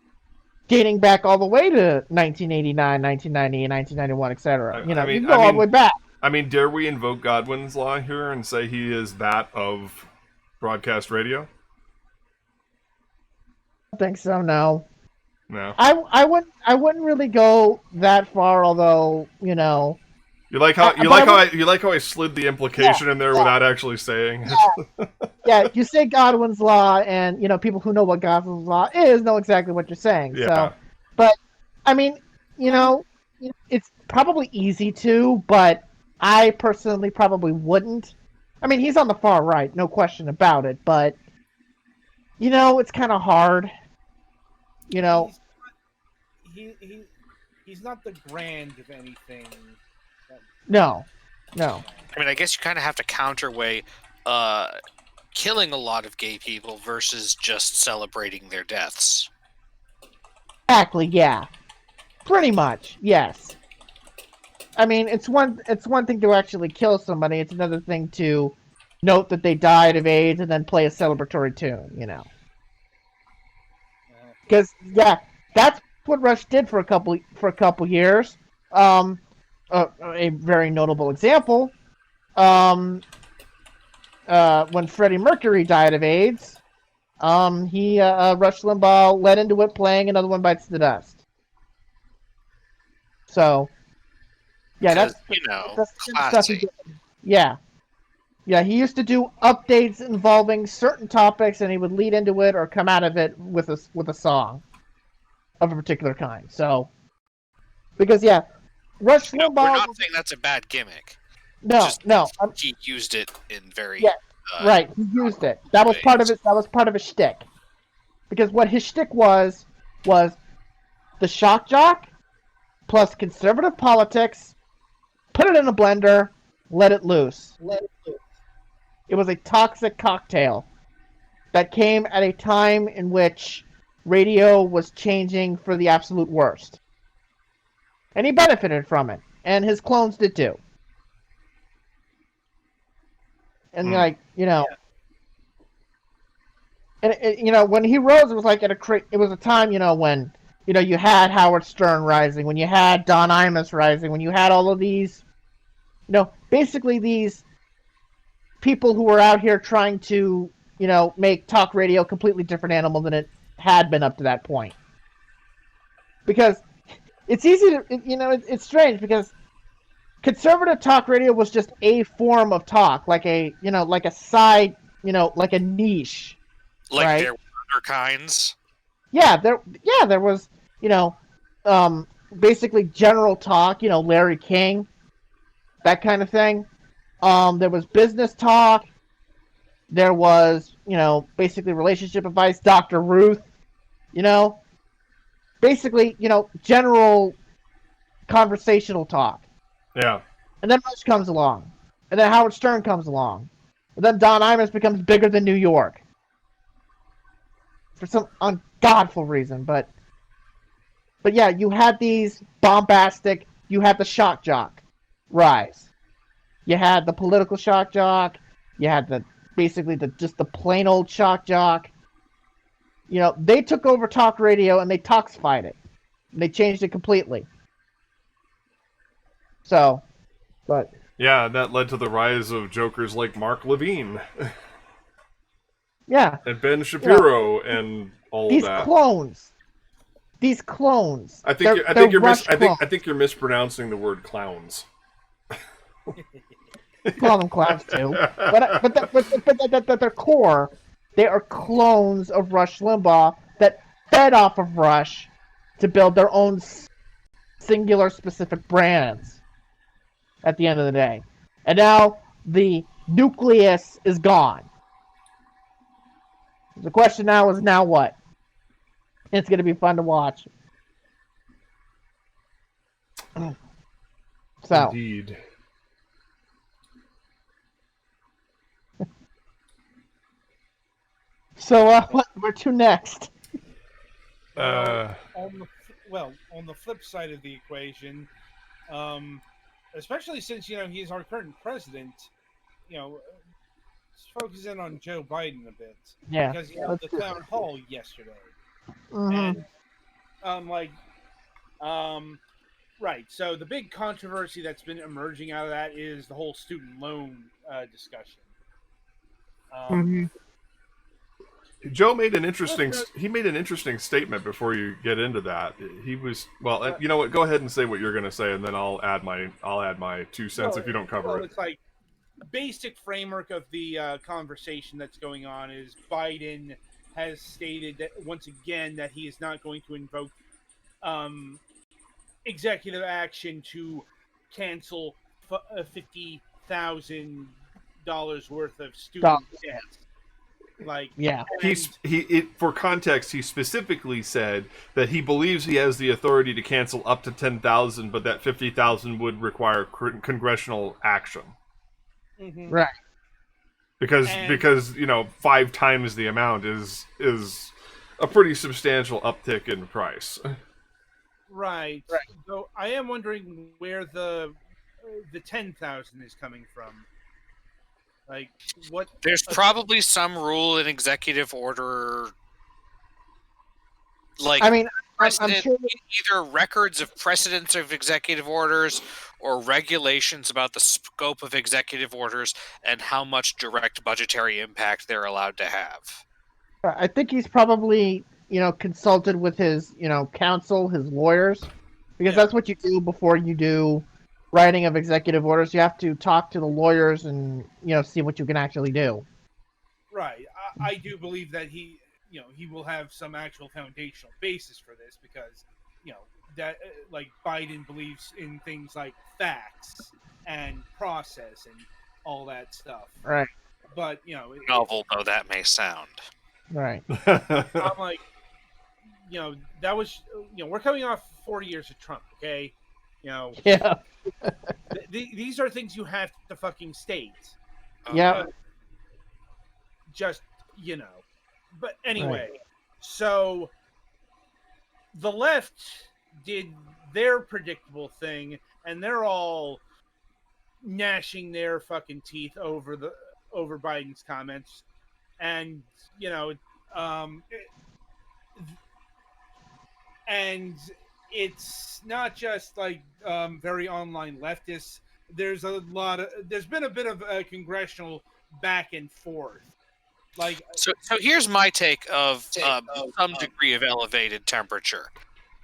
dating back all the way to 1989, 1990, 1991, etc. You can go all the way back. I mean, dare we invoke Godwin's law here and say he is that of broadcast radio? I don't think so. No. No. I wouldn't really go that far, although You like how I slid the implication in there without actually saying it. Yeah, you say Godwin's law, and people who know what Godwin's law is know exactly what you're saying. Yeah. So, but I mean, it's probably easy to, but I personally probably wouldn't. I mean, he's on the far right, no question about it, but it's kind of hard. He's not the grand of anything. No. I mean, I guess you kind of have to counterweigh killing a lot of gay people versus just celebrating their deaths. Exactly, yeah. Pretty much, yes. I mean, it's one thing to actually kill somebody, it's another thing to note that they died of AIDS and then play a celebratory tune, Because that's what Rush did for a couple years. A very notable example, when Freddie Mercury died of AIDS, Rush Limbaugh led into it playing Another One Bites the Dust. So, yeah, that's classy. Yeah, he used to do updates involving certain topics, and he would lead into it or come out of it with a song of a particular kind. So, because Rush Limbaugh. We're not saying that's a bad gimmick. No. He used it in very. Yeah, right. He used it. That was part of it. That was part of his shtick. Because what his shtick was the shock jock plus conservative politics. Put it in a blender, let it loose. It was a toxic cocktail that came at a time in which radio was changing for the absolute worst. And he benefited from it. And his clones did too. And and when he rose, it was like it was a time, when you had Howard Stern rising, when you had Don Imus rising, when you had all of these, basically these people who were out here trying to, make talk radio a completely different animal than it had been up to that point. Because it's easy to, it's strange because conservative talk radio was just a form of talk, like a side, like a niche. Like right? there were other kinds. Yeah, there was, basically general talk, Larry King, that kind of thing. There was business talk. There was, basically relationship advice, Dr. Ruth, basically, general conversational talk. Yeah. And then Rush comes along. And then Howard Stern comes along. And then Don Imus becomes bigger than New York. For some ungodful reason, but yeah, you had these bombastic, you had the shock jock rise. You had the political shock jock, you had basically just the plain old shock jock. They took over talk radio and they toxified it. And they changed it completely. So, but Yeah, that led to the rise of jokers like Mark Levine. yeah. And Ben Shapiro and all of that. These clones. I think you're mispronouncing the word clowns. Call them clowns too, but at their core, they are clones of Rush Limbaugh that fed off of Rush to build their own singular, specific brands. At the end of the day, and now the nucleus is gone. The question now is, now what? It's going to be fun to watch. So. Indeed. So, where to next? On the flip side of the equation, especially since he's our current president, focus in on Joe Biden a bit. Yeah, because he had the town hall yesterday, mm-hmm. and right. So the big controversy that's been emerging out of that is the whole student loan discussion. Mm-hmm. Joe made an interesting statement before you get into that. He was, well, you know what? Go ahead and say what you're going to say, and then I'll add my 2 cents if you don't cover it. It's like basic framework of the conversation that's going on is Biden has stated that once again that he is not going to invoke executive action to cancel $50,000 worth of student debt. For context, he specifically said that he believes he has the authority to cancel up to 10,000, but that 50,000 would require congressional action. Mm-hmm. Right. Because 5 times the amount is a pretty substantial uptick in price. Right. So I am wondering where the 10,000 is coming from. Like, what? There's probably some rule in executive order. Like, I mean, I'm sure either records of precedents of executive orders or regulations about the scope of executive orders and how much direct budgetary impact they're allowed to have. I think he's probably, consulted with his, counsel, his lawyers, because that's what you do before you do writing of executive orders. You have to talk to the lawyers and, see what you can actually do. Right. I do believe that he will have some actual foundational basis for this because, that like Biden believes in things like facts and process and all that stuff. Right. But, novel though that may sound. Right. I'm like, that was, we're coming off 40 years of Trump, okay? Yeah. These are things you have to fucking state. Yeah. Just, But anyway, so the left did their predictable thing, and they're all gnashing their fucking teeth over Biden's comments, and and it's not just like very online leftists. There's been a bit of a congressional back and forth. So here's my take of some degree of elevated temperature.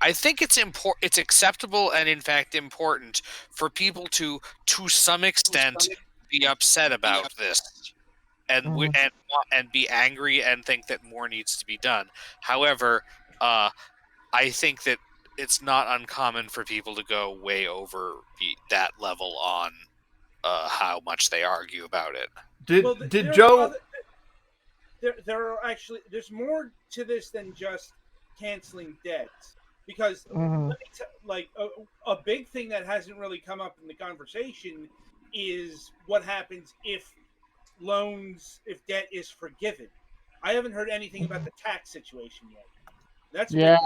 I think it's acceptable and in fact important for people to some extent be upset about this and be angry and think that more needs to be done. However, I think that it's not uncommon for people to go way over that level on how much they argue about it. Did Joe? There are actually there's more to this than just canceling debts, because like a big thing that hasn't really come up in the conversation is what happens if debt is forgiven. I haven't heard anything about the tax situation yet. That's big,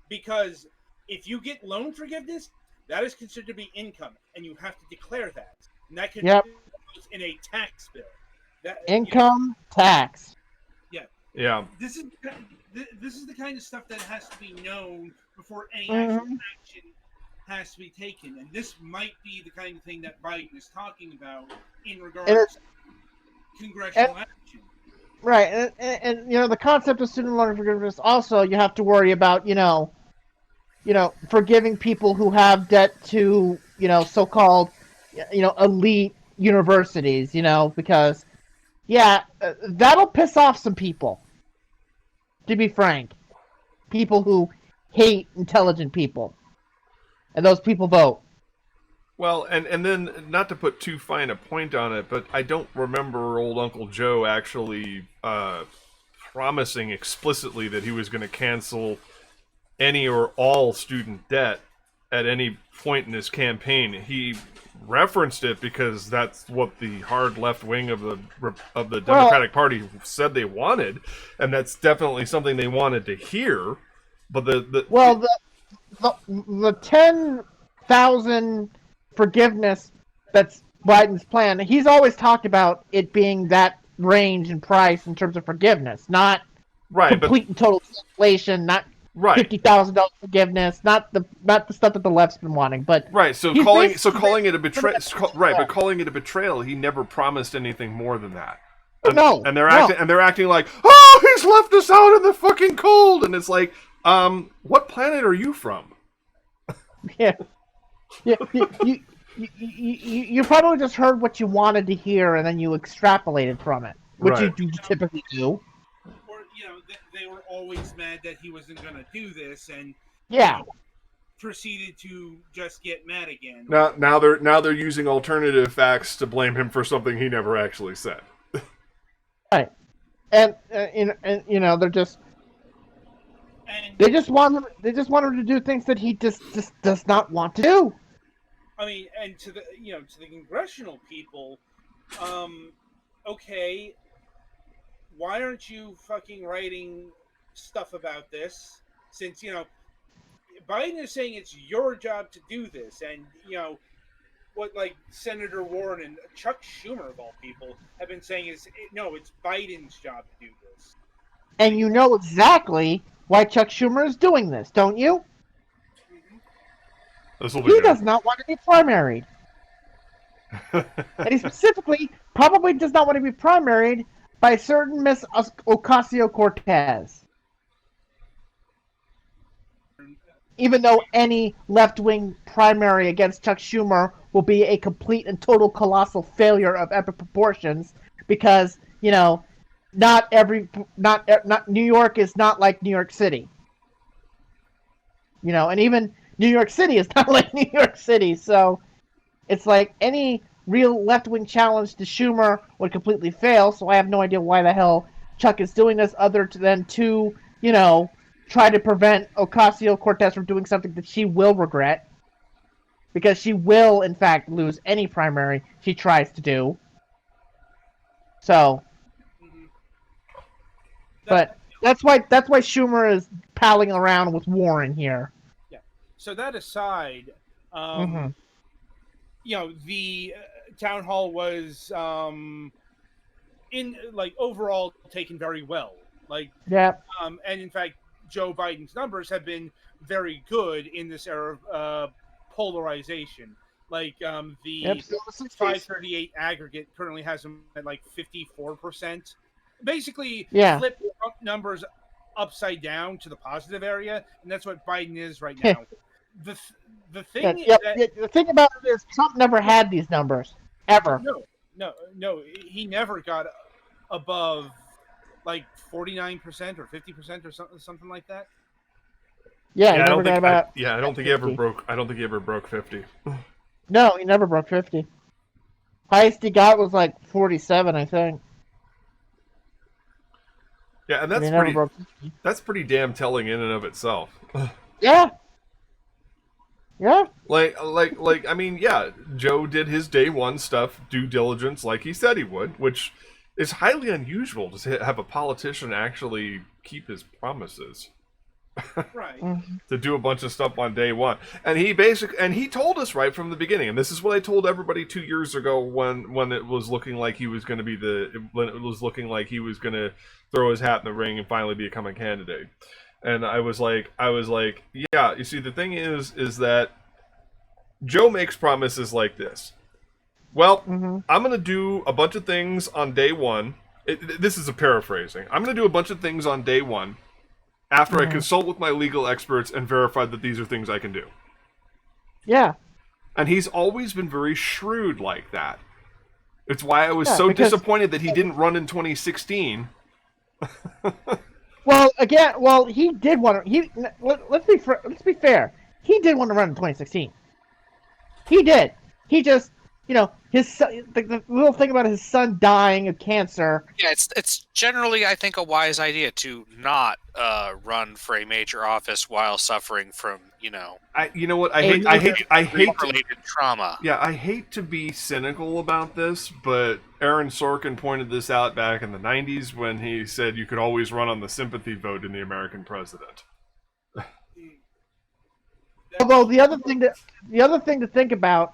because if you get loan forgiveness, that is considered to be income, and you have to declare that, and that could be in a tax bill. That income tax. Yeah. This is the kind of stuff that has to be known before any actual action has to be taken, and this might be the kind of thing that Biden is talking about in regards to congressional action. Right, and the concept of student loan forgiveness. Also, you have to worry about forgiving people who have debt to so-called elite universities. Because that'll piss off some people. To be frank, people who hate intelligent people, and those people vote. Well, and then, not to put too fine a point on it, but I don't remember old Uncle Joe actually promising explicitly that he was going to cancel any or all student debt at any point in his campaign. He referenced it because that's what the hard left wing of the Democratic Party said they wanted, and that's definitely something they wanted to hear. But the 10,000 forgiveness that's Biden's plan. He's always talked about it being that range in price in terms of forgiveness, not complete and total cancellation, not $50,000 forgiveness, not the stuff that the left's been wanting. But calling it a betrayal, but calling it a betrayal, he never promised anything more than that. And they're acting like, oh, he's left us out in the fucking cold, and it's like, what planet are you from? Yeah. You probably just heard what you wanted to hear, and then you extrapolated from it, which you typically do. Or they were always mad that he wasn't going to do this, and proceeded to just get mad again. Now they're using alternative facts to blame him for something he never actually said. Right, and they're just. They just want him to do things that he just does not want to do. I mean, and to the congressional people, okay, why aren't you fucking writing stuff about this? Since Biden is saying it's your job to do this, and what Senator Warren and Chuck Schumer of all people have been saying is it's Biden's job to do this. And you know exactly why Chuck Schumer is doing this, don't you? He does not want to be primaried. And he specifically probably does not want to be primaried by certain Miss Ocasio-Cortez. Even though any left-wing primary against Chuck Schumer will be a complete and total colossal failure of epic proportions, because, not New York is not like New York City. And even New York City is not like New York City, so it's like any real left-wing challenge to Schumer would completely fail, so I have no idea why the hell Chuck is doing this other than to, try to prevent Ocasio-Cortez from doing something that she will regret. Because she will, in fact, lose any primary she tries to do. So... But that's why Schumer is palling around with Warren here. Yeah. So that aside, the town hall was overall taken very well. And in fact, Joe Biden's numbers have been very good in this era of polarization. The 538 aggregate currently has them at 54%. Basically, flip numbers upside down to the positive area, and that's what Biden is right now. The thing the thing about it is Trump never had these numbers ever. No, he never got above 49% or 50% or something like that. Yeah, he I never don't got think. about. I don't think he ever 50. broke. I don't think he ever broke 50. No, he never broke 50. Highest he got was like 47, I think. Yeah, and But that's he never pretty. broke 50. That's pretty damn telling in and of itself. Yeah. Yeah. Like. I mean, yeah, Joe did his day one stuff, due diligence, like he said he would, which is highly unusual to have a politician actually keep his promises. Right. To do a bunch of stuff on day one, and he told us right from the beginning, and this is what I told everybody 2 years ago when it was looking like he was going to when it was looking like he was going to throw his hat in the ring and finally become a candidate. And I was like, yeah, you see, the thing is that Joe makes promises like this. Well, I'm going to do a bunch of things on day one. This is a paraphrasing. I'm going to do a bunch of things on day one after I consult with my legal experts and verify that these are things I can do. Yeah. And he's always been very shrewd like that. It's why I was so because- disappointed that he didn't run in 2016. Well, he did want to. Let's be fair. He did want to run in 2016. He did. He just, his son, the little thing about his son dying of cancer. Yeah, it's generally, I think, a wise idea to not run for a major office while suffering from, You know what? I hate related trauma. Yeah, I hate to be cynical about this, but Aaron Sorkin pointed this out back in the 90s when he said you could always run on the sympathy vote in the American president. Although the other thing to think about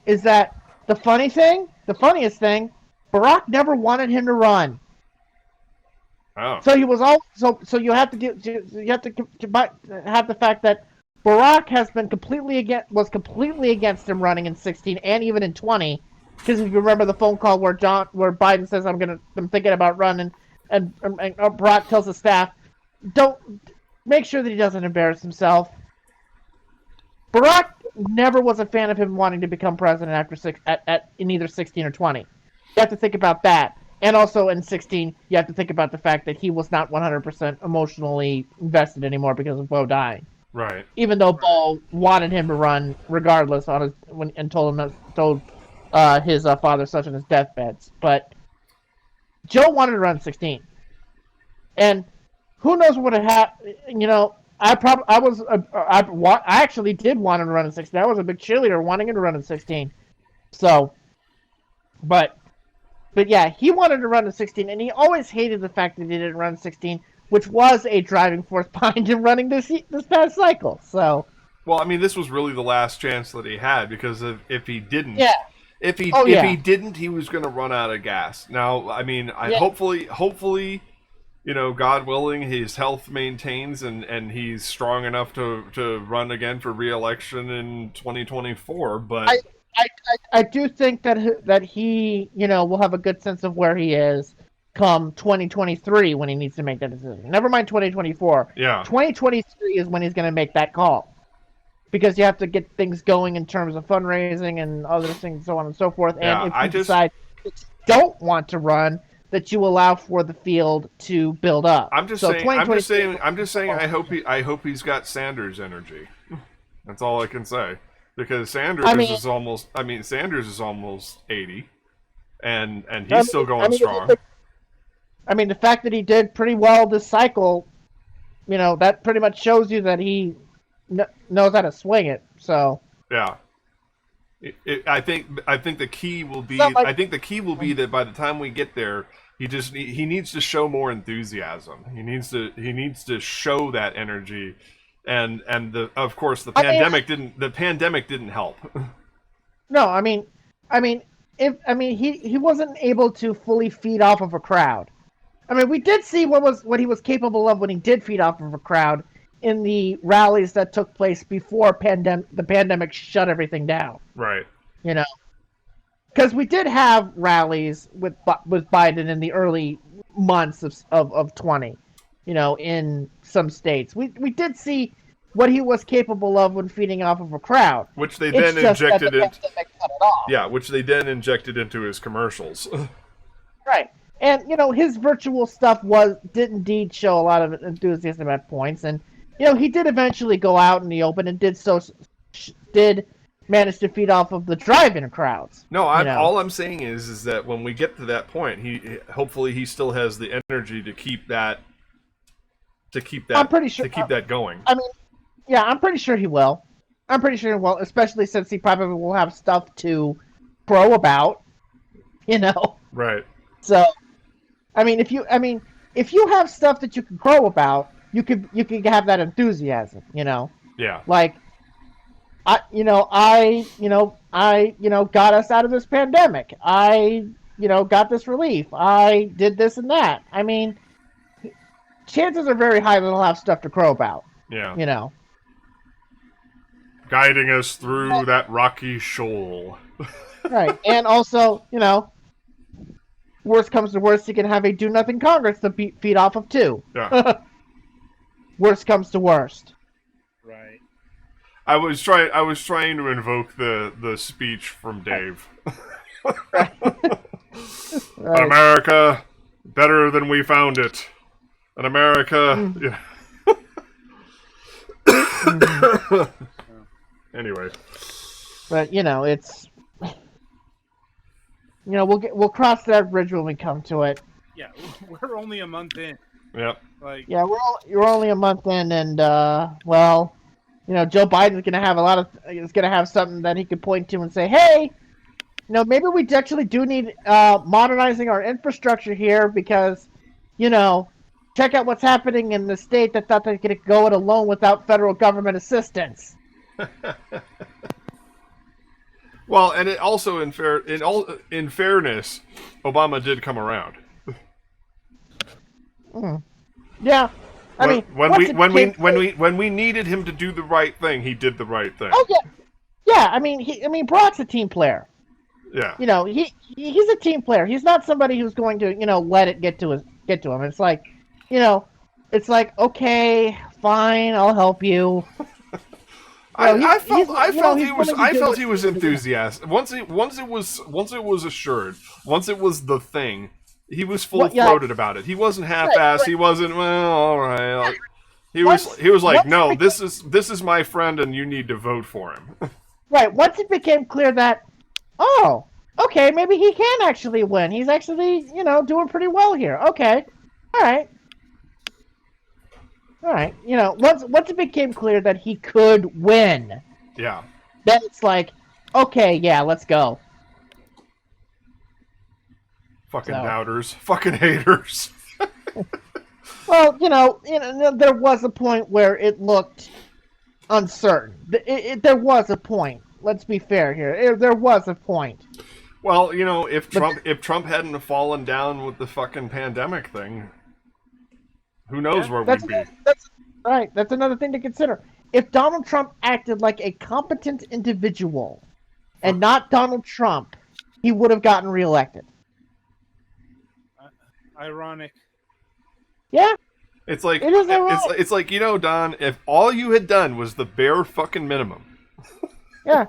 is that the funniest thing, Barack never wanted him to run. Oh. So he was so you have to have the fact that Barack was completely against him running in 16 and even in 20, because if you remember the phone call where Biden says I'm thinking about running, and Barack tells the staff, don't make sure that he doesn't embarrass himself. Barack never was a fan of him wanting to become president in either 16 or 20. You have to think about that. And also in 16, you have to think about the fact that he was not 100% emotionally invested anymore because of Bo dying. Right. Even though Bo wanted him to run regardless and told his father such on his deathbeds. But Joe wanted to run 16. And who knows what would have happened, I actually did want him to run in 16. I was a big cheerleader wanting him to run in 16. So, but yeah, he wanted to run in 16, and he always hated the fact that he didn't run in 16, which was a driving force behind him running this past cycle. So, well, I mean, this was really the last chance that he had, because if he didn't, if he didn't, he was going to run out of gas. Now, I mean, hopefully. God willing, his health maintains and he's strong enough to run again for re-election in 2024. But I do think that he will have a good sense of where he is come 2023 when he needs to make that decision. Never mind 2024. Yeah. 2023 is when he's going to make that call, because you have to get things going in terms of fundraising and other things, so on and so forth. And if you decide that you don't want to run, that you allow for the field to build up. I'm just saying. I hope he's got Sanders energy. That's all I can say, because Sanders is almost 80, and he's still going strong. The fact that he did pretty well this cycle, that pretty much shows you that he knows how to swing it. So yeah. I think the key will be that by the time we get there, he needs to show more enthusiasm. He needs to show that energy, and of course the pandemic didn't help. No, he wasn't able to fully feed off of a crowd. I mean, we did see what he was capable of when he did feed off of a crowd in the rallies that took place before the pandemic shut everything down. Right. Because we did have rallies with Biden in the early months of 20, in some states. We did see what he was capable of when feeding off of a crowd. Which they then injected into his commercials. Right. And, his virtual stuff did indeed show a lot of enthusiasm at points. And, he did eventually go out in the open and did manage to feed off of the drive-in crowds. No, all I'm saying is that when we get to that point, hopefully he still has the energy to keep that. I'm pretty sure to keep that going. I mean, yeah, I'm pretty sure he will. Especially since he probably will have stuff to crow about, Right. So, I mean, if you have stuff that you can crow about, you can have that enthusiasm, Yeah. Like, I got us out of this pandemic. I got this relief. I did this and that. I mean, chances are very high that he'll have stuff to crow about. Yeah. Guiding us through that rocky shoal. Right. And also, worst comes to worst, he can have a do-nothing Congress to feed off of, too. Yeah. Worst comes to worst. Right. I was trying to invoke the speech from Dave. Right. An America better than we found it. An America. Yeah. Anyway. But it's we'll cross that bridge when we come to it. Yeah, we're only a month in. Yep. Yeah, you're only a month in, and Joe Biden's gonna have something that he could point to and say, hey, maybe we actually do need modernizing our infrastructure here because, check out what's happening in the state that thought they could go it alone without federal government assistance. Well, and it also in fairness, Obama did come around. Yeah, I mean, when we needed him to do the right thing, he did the right thing. Oh yeah. I mean, Brock's a team player. Yeah. He's a team player. He's not somebody who's going to let it get to him. It's like, okay, fine, I'll help you. I felt he was enthusiastic. Once it was assured, once it was the thing, he was full-throated about it. He wasn't half-assed. Right. He wasn't, well, all right. He was like, no, this is my friend, and you need to vote for him. Right. Once it became clear that, oh, okay, maybe he can actually win. He's actually, doing pretty well here. Okay, all right. Once it became clear that he could win, yeah, then it's like, okay, yeah, let's go. Fucking doubters, fucking haters. Well, there was a point where it looked uncertain. There was a point. Let's be fair here. There was a point. Well, if Trump hadn't fallen down with the fucking pandemic thing, who knows where we'd be? That's right. That's another thing to consider. If Donald Trump acted like a competent individual and not Donald Trump, he would have gotten reelected. Ironic. Yeah. It's like it's like Don, if all you had done was the bare fucking minimum. Yeah.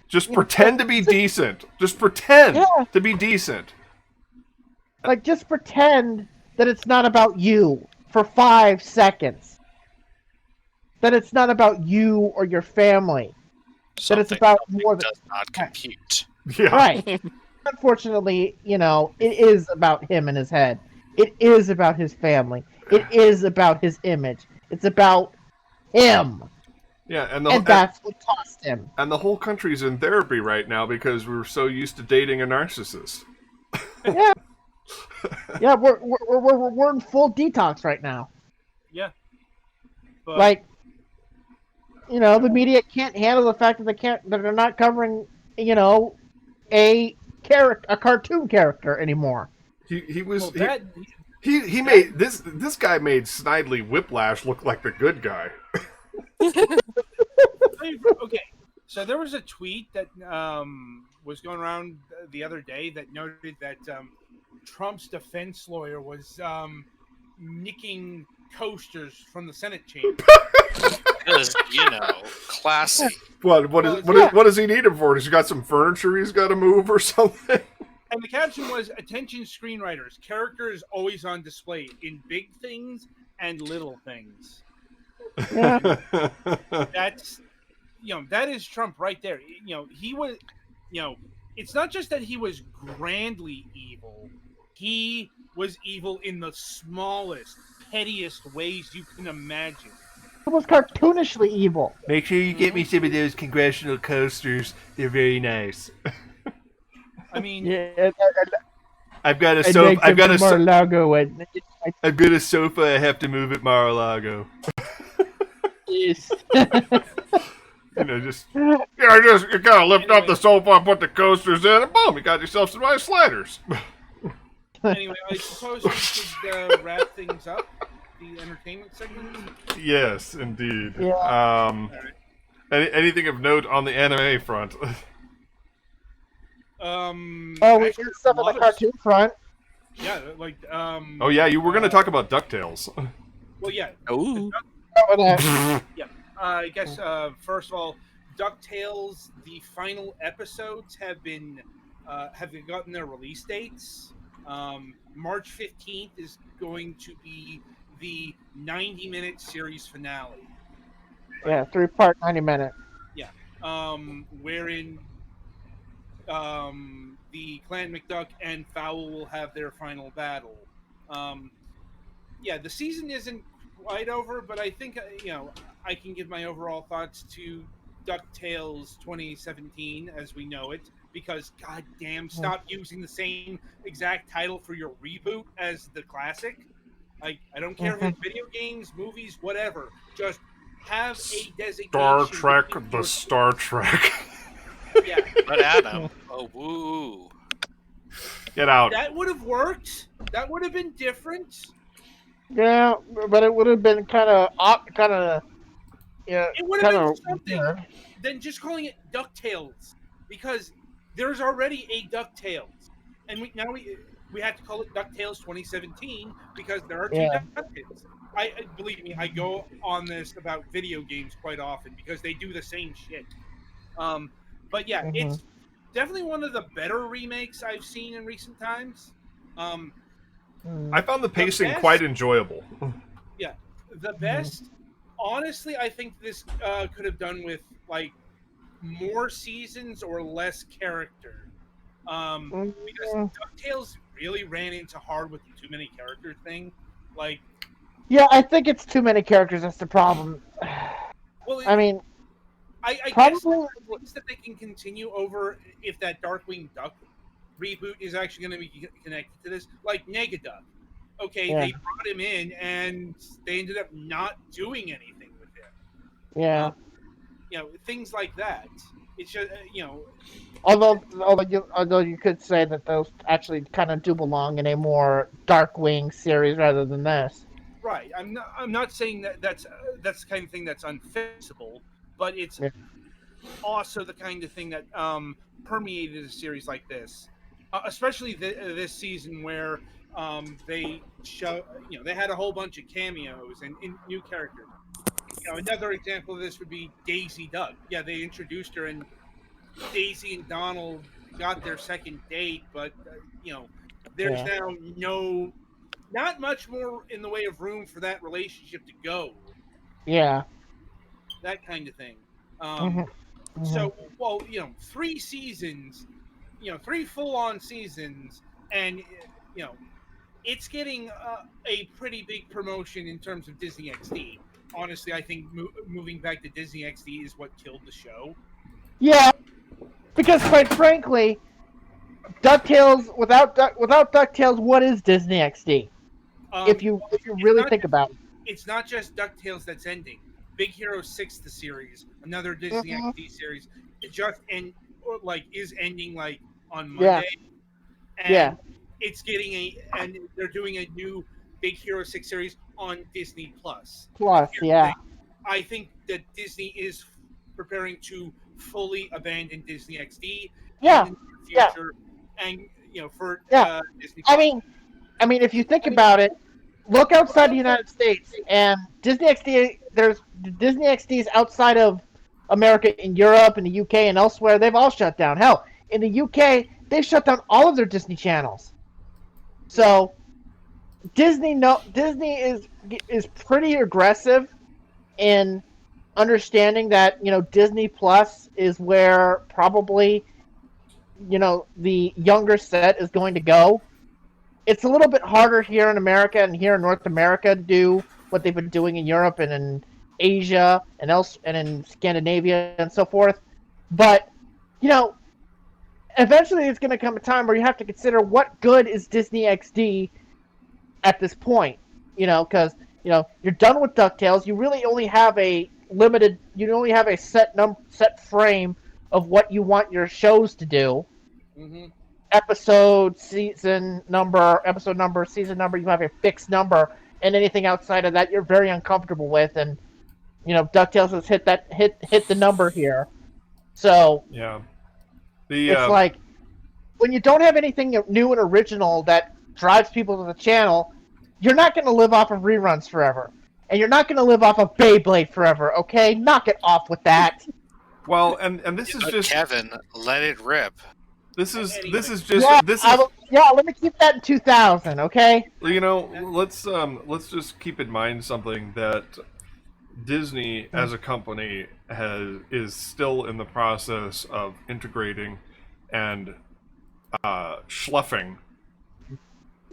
Just pretend to be decent. Just pretend to be decent. Like, just pretend that it's not about you for 5 seconds. That it's not about you or your family. Something that it's about more than does not compute. Yeah. Right. Unfortunately, it is about him and his head. It is about his family. It is about his image. It's about him. Yeah, and that's what cost him. And the whole country's in therapy right now because we're so used to dating a narcissist. Yeah. Yeah, we're in full detax right now. Yeah. But... the media can't handle the fact that they're not covering, a cartoon character anymore. He was well, he made this guy made Snidely Whiplash look like the good guy. Okay, so there was a tweet that was going around the other day that noted that Trump's defense lawyer was nicking coasters from the Senate chamber. Because, classy. What does he need him for? Has he got some furniture he's got to move or something? And the caption was "Attention screenwriters, characters always on display in big things and little things." Yeah. That's that is Trump right there. He was it's not just that he was grandly evil. He was evil in the smallest, pettiest ways you can imagine. It was cartoonishly evil. Make sure you get me some of those congressional coasters. They're very nice. I mean, Yeah, I've got a sofa. I've got a Mar-a-Lago and I've got a sofa. I have to move at Mar-a-Lago. Yes. Just you gotta lift up the sofa and put the coasters in, and boom, you got yourself some nice sliders. Anyway, I suppose we should wrap things up. The entertainment segment. Yes, indeed. Yeah. Anything of note on the anime front? We actually, did stuff a on lot the of- cartoon front. Yeah, like Oh yeah, you were going to talk about DuckTales. Well, yeah. Ooh. I guess first of all, DuckTales. The final episodes have gotten their release dates. March 15th is going to be the 90-minute series finale. Yeah, 3-part, 90-minute. Wherein the Clan McDuck and Fowl will have their final battle. The season isn't quite over, but I think I can give my overall thoughts to DuckTales 2017 as we know it, because goddamn, stop using the same exact title for your reboot as the classic. I don't care if it's video games, movies, whatever. Just have a designation. Star Trek, the Star Trek. Yeah. But Adam, oh woo. Get out. That would have worked. That would have been different. Yeah, but it would have been kind of It would have been something than just calling it DuckTales, because there's already a DuckTales, and we have to call it DuckTales 2017 because there are two DuckTales. I believe me, I go on this about video games quite often because they do the same shit. But yeah, it's definitely one of the better remakes I've seen in recent times. I found the pacing quite enjoyable. Yeah, the best. Honestly, I think this could have done with like more seasons or less character. Because DuckTales really ran into hard with the too many characters thing. Like, yeah, I think it's too many characters. That's the problem. well, I mean, I guess probably things that they can continue over if that Darkwing Duck reboot is actually going to be connected to this, like Negaduck. Okay, they brought him in and they ended up not doing anything with him. Yeah. Things like that. It's just Although you could say that those actually kind of do belong in a more Darkwing series rather than this. Right. I'm not saying that that's the kind of thing that's unfixable, but it's also the kind of thing that permeated a series like this, especially this season where they they had a whole bunch of cameos and new characters. Another example of this would be Daisy Duck. Yeah, they introduced her, and Daisy and Donald got their second date, but there's now not much more in the way of room for that relationship to go. Yeah. That kind of thing. So, 3 seasons, 3 full-on seasons, and it's getting a pretty big promotion in terms of Disney XD. Honestly, I think moving back to Disney XD is what killed the show. Yeah, because quite frankly, DuckTales without DuckTales, what is Disney XD? If you really think about it, it's not just DuckTales that's ending. Big Hero 6, the series, another Disney XD series, it just is ending on Monday. And it's getting and they're doing a new Big Hero 6 series on Disney Plus. I think that Disney is preparing to fully abandon Disney XD in the future, and for Disney Plus. I mean, if you think about it, look outside the United States, and Disney XD. There's Disney XDs outside of America, in Europe, in the UK, and elsewhere. They've all shut down. Hell, in the UK, they shut down all of their Disney channels. So Disney is pretty aggressive in understanding that, you know, Disney Plus is where probably, you know, the younger set is going to go. It's a little bit harder here in America and here in North America to do what they've been doing in Europe and in Asia and in Scandinavia and so forth. But, you know, eventually it's going to come a time where you have to consider what good is Disney XD at this point. You know, because, you know, you're done with DuckTales. You really only have a set frame of what you want your shows to do. Mm-hmm. Episode number, season number, you have a fixed number, and anything outside of that you're very uncomfortable with, and, you know, DuckTales has hit the number here. So Yeah. it's like, when you don't have anything new and original that drives people to the channel, you're not going to live off of reruns forever. And you're not going to live off of Beyblade forever, okay? Knock it off with that. Well, and this is But just Kevin, let it rip. this is just let me keep that in 2000, okay? you know, let's just keep in mind something that Disney as a company is still in the process of integrating and schluffing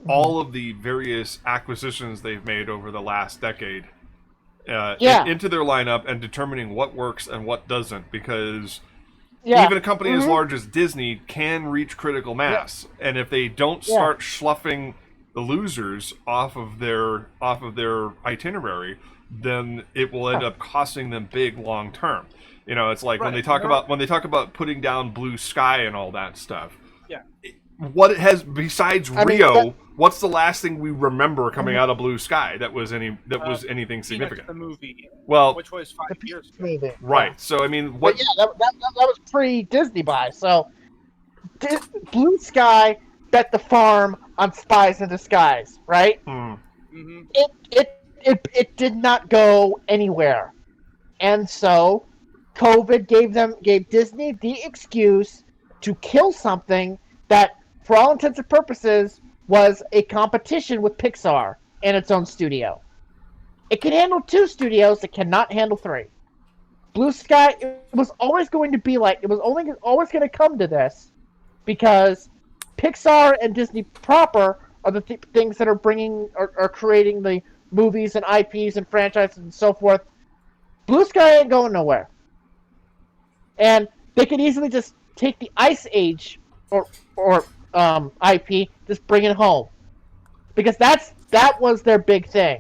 all of the various acquisitions they've made over the last decade into their lineup and determining what works and what doesn't, because even a company as large as Disney can reach critical mass, and if they don't start schluffing the losers off of their itinerary, then it will end up costing them big long term. You know, it's like when they talk about putting down Blue Sky and all that stuff. Yeah. What it has besides Rio, what's the last thing we remember coming out of Blue Sky that was anything significant? The movie, well, which was 5 years ago. Maybe. Right. So I mean, what? But yeah, that was pre-Disney buy. So Blue Sky bet the farm on Spies in Disguise, right? Mm-hmm. It did not go anywhere, and so COVID gave Disney the excuse to kill something that, for all intents and purposes, was a competition with Pixar and its own studio. It can handle 2 studios, it cannot handle 3. Blue Sky, it was always going to be like, it was always going to come to this, because Pixar and Disney proper are the things that are creating the movies and IPs and franchises and so forth. Blue Sky ain't going nowhere. And they could easily just take the Ice Age or IP, just bring it home, because that was their big thing.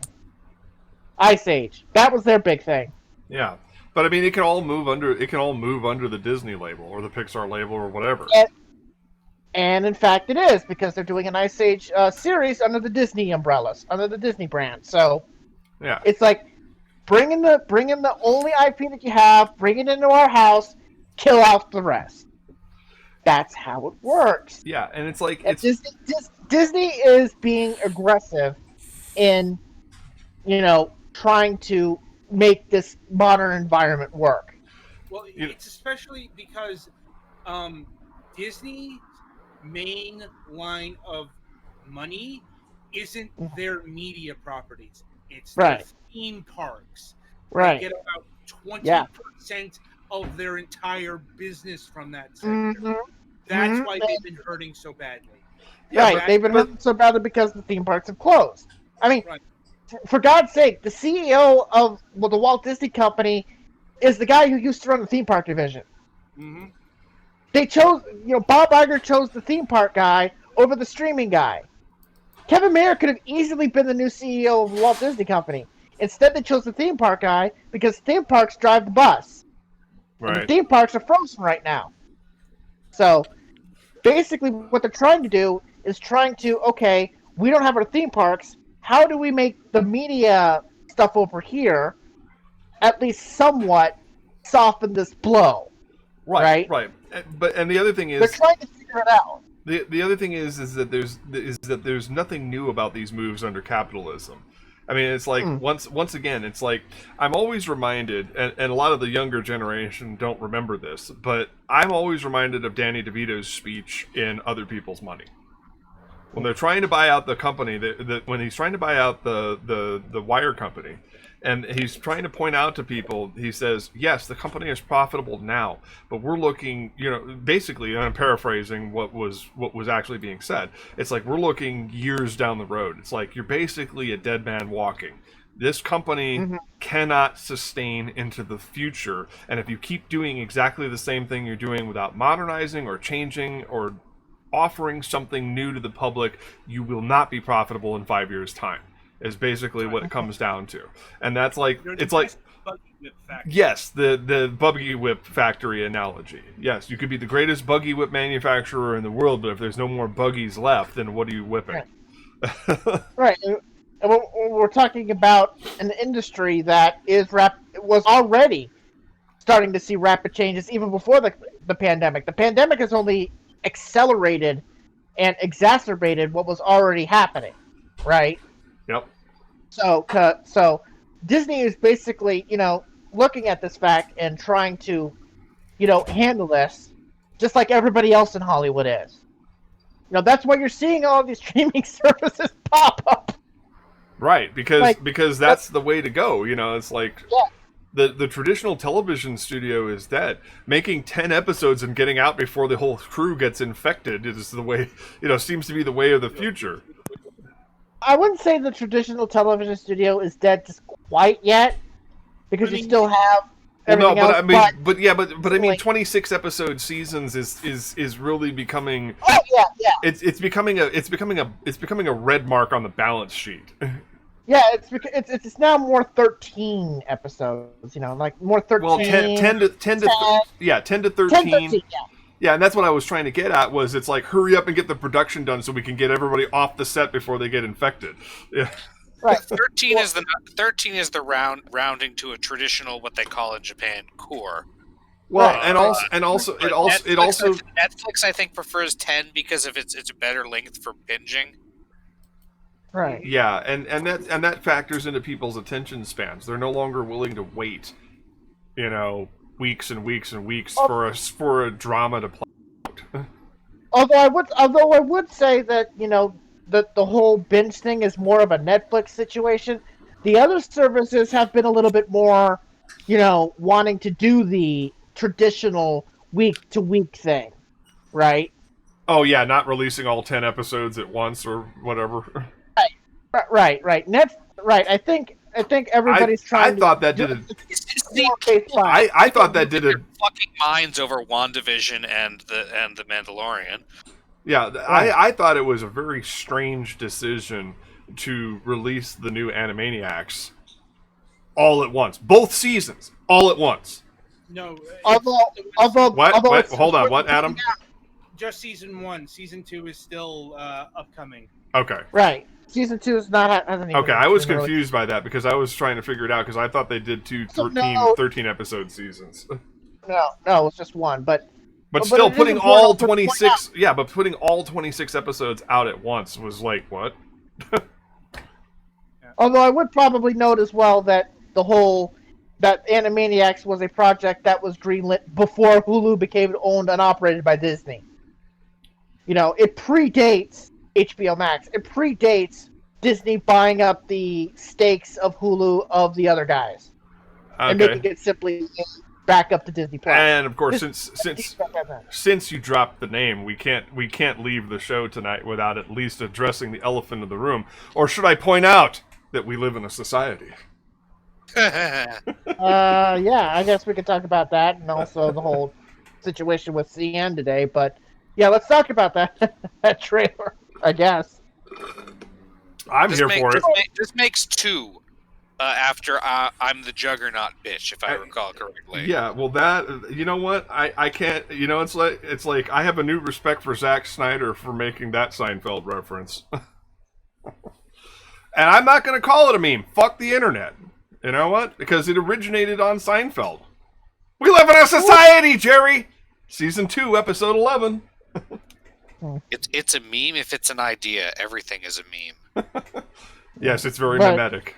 Ice Age, that was their big thing. Yeah, but I mean, it can all move under the Disney label or the Pixar label or whatever. And in fact, it is, because they're doing an Ice Age series under the Disney umbrellas, under the Disney brand. So yeah, it's like, bring in the only IP that you have, bring it into our house, kill off the rest. That's how it works. Yeah, and it's like Disney is being aggressive in, you know, trying to make this modern environment work. Well, it's especially because Disney's main line of money isn't their media properties. It's their theme parks. Right. They get about 20% of their entire business from that sector. Mm-hmm. That's why they've been hurting so badly. Right, they've been hurting so badly because the theme parks have closed. I mean, for God's sake, the CEO of the Walt Disney Company is the guy who used to run the theme park division. Mm-hmm. They chose, you know, Bob Iger chose the theme park guy over the streaming guy. Kevin Mayer could have easily been the new CEO of the Walt Disney Company. Instead, they chose the theme park guy because theme parks drive the bus. Right. And the theme parks are frozen right now. So, basically, what they're trying to do is okay, we don't have our theme parks. How do we make the media stuff over here at least somewhat soften this blow? Right. But the other thing is, they're trying to figure it out. The other thing is that there's nothing new about these moves under capitalism. I mean, it's like once again, it's like I'm always reminded, and a lot of the younger generation don't remember this, but I'm always reminded of Danny DeVito's speech in Other People's Money. When they're trying to buy out the company, when he's trying to buy out the wire company, and he's trying to point out to people, he says, yes, the company is profitable now, but we're looking, basically, and I'm paraphrasing what was actually being said. It's like, we're looking years down the road. It's like, you're basically a dead man walking. This company cannot sustain into the future, and if you keep doing exactly the same thing you're doing without modernizing or changing or offering something new to the public, you will not be profitable in 5 years' time, is basically what it comes down to. And that's like, it's like, yes, the buggy whip factory analogy. Yes, you could be the greatest buggy whip manufacturer in the world, but if there's no more buggies left, then what are you whipping? Right. And we're talking about an industry that was already starting to see rapid changes even before the pandemic. The pandemic has only accelerated and exacerbated what was already happening, right? Yep. So Disney is basically, looking at this fact and trying to, handle this just like everybody else in Hollywood is. That's why you're seeing all these streaming services pop up. Right, because that's the way to go. It's like, the traditional television studio is dead. Making 10 episodes and getting out before the whole crew gets infected is the way, seems to be the way of the future. I wouldn't say the traditional television studio is dead just quite yet, because you still have everything else. I mean, 26 episode seasons is really becoming. Oh yeah. It's becoming a red mark on the balance sheet. Yeah, it's now more 13 episodes, like more 13. Well, 10 to 13. Yeah, and that's what I was trying to get at, was it's like, hurry up and get the production done so we can get everybody off the set before they get infected. Yeah. Right. 13 is the rounding to a traditional, what they call in Japan, core. Well, and also Netflix I think prefers 10 because of it's a better length for binging. Right. Yeah, and that factors into people's attention spans. They're no longer willing to wait, weeks and weeks and weeks for a drama to play out. Although I would say that that the whole binge thing is more of a Netflix situation. The other services have been a little bit more, wanting to do the traditional week to week thing, right? Oh yeah, not releasing all 10 episodes at once or whatever. Right. I think everybody's trying. I thought that did I thought that did it. Fucking minds over WandaVision and the Mandalorian. Yeah, right. I thought it was a very strange decision to release the new Animaniacs all at once, both seasons, all at once. No. Although hold on, what, Adam? Just season 1. Season 2 is still upcoming. Okay. Right. Season 2 is hasn't even. Okay, I was confused by that because I was trying to figure it out because I thought they did 13 episode seasons. No, it was just one, but still putting all 26. Yeah, but putting all 26 episodes out at once was like what? Although I would probably note as well that that Animaniacs was a project that was greenlit before Hulu became owned and operated by Disney. It predates HBO Max. It predates Disney buying up the stakes of Hulu of the other guys and making it simply back up to Disney Plus. And of course, since you dropped the name, we can't leave the show tonight without at least addressing the elephant in the room. Or should I point out that we live in a society? Yeah, I guess we could talk about that and also the whole situation with CN today. But yeah, let's talk about that trailer, I guess. I'm here for it. This makes 2 after I'm the Juggernaut bitch, if I recall correctly. Yeah, well, that, you know what? I can't, it's like I have a new respect for Zack Snyder for making that Seinfeld reference. And I'm not going to call it a meme. Fuck the internet. You know what? Because it originated on Seinfeld. We live in a society, Jerry! Season 2, episode 11. It's a meme if it's an idea. Everything is a meme. Yes, it's very But- mimetic.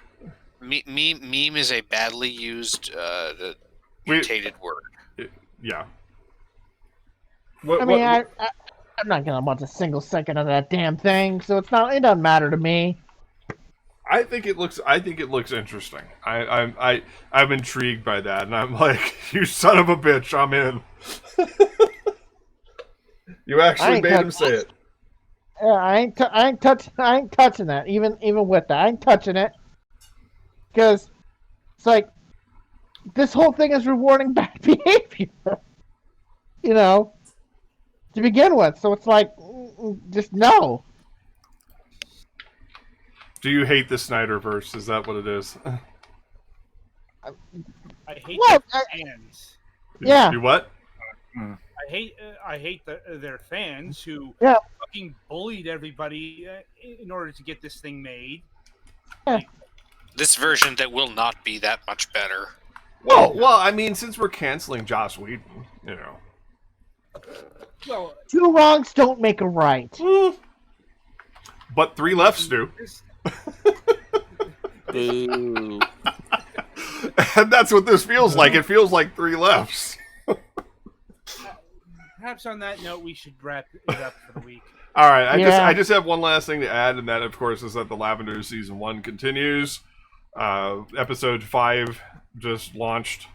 Meme is a badly used, We- mutated word. Yeah. What, I mean, what, I'm not gonna watch a single second of that damn thing, so it doesn't matter to me. I think it looks interesting. I'm intrigued by that, and I'm like, you son of a bitch, I'm in. You actually made him say it. Yeah, I ain't touching that. Even with that, I ain't touching it because it's like this whole thing is rewarding bad behavior. You know, to begin with. So it's like, just no. Do you hate the Snyderverse? Is that what it is? I hate Well, their fans. Yeah. You what? I hate their fans who Yeah. fucking bullied everybody in order to get this thing made. This version that will not be that much better. Well, I mean, since we're canceling Joss Whedon, you know. Well, Two wrongs don't make a right. But three lefts do. Boo. And that's what this feels like. It feels like three lefts. perhaps on that note, we should wrap it up for the week. All right, Yeah. I just have one last thing to add, and that, of course, is that the Lavender Season 1 continues. Episode 5 just launched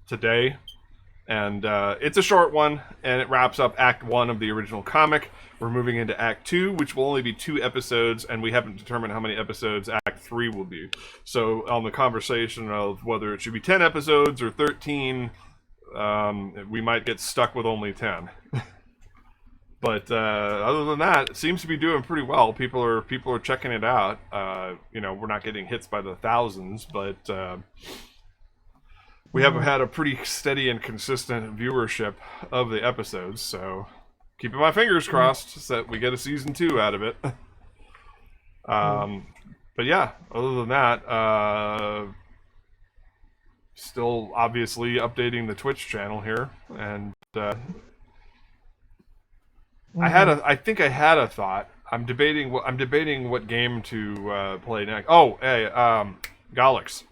today, and it's a short one, and it wraps up Act 1 of the original comic. We're moving into Act 2, which will only be 2 episodes, and we haven't determined how many episodes Act 3 will be. So on the conversation of whether it should be 10 episodes or 13, we might get stuck with only 10. But other than that, it seems to be doing pretty well. People are checking it out. We're not getting hits by the thousands, but we have had a pretty steady and consistent viewership of the episodes. So keeping my fingers crossed that we get a season 2 out of it. But yeah, other than that, still obviously updating the Twitch channel here, and I think I had a thought. I'm debating what game to play next. Oh, hey, Galix,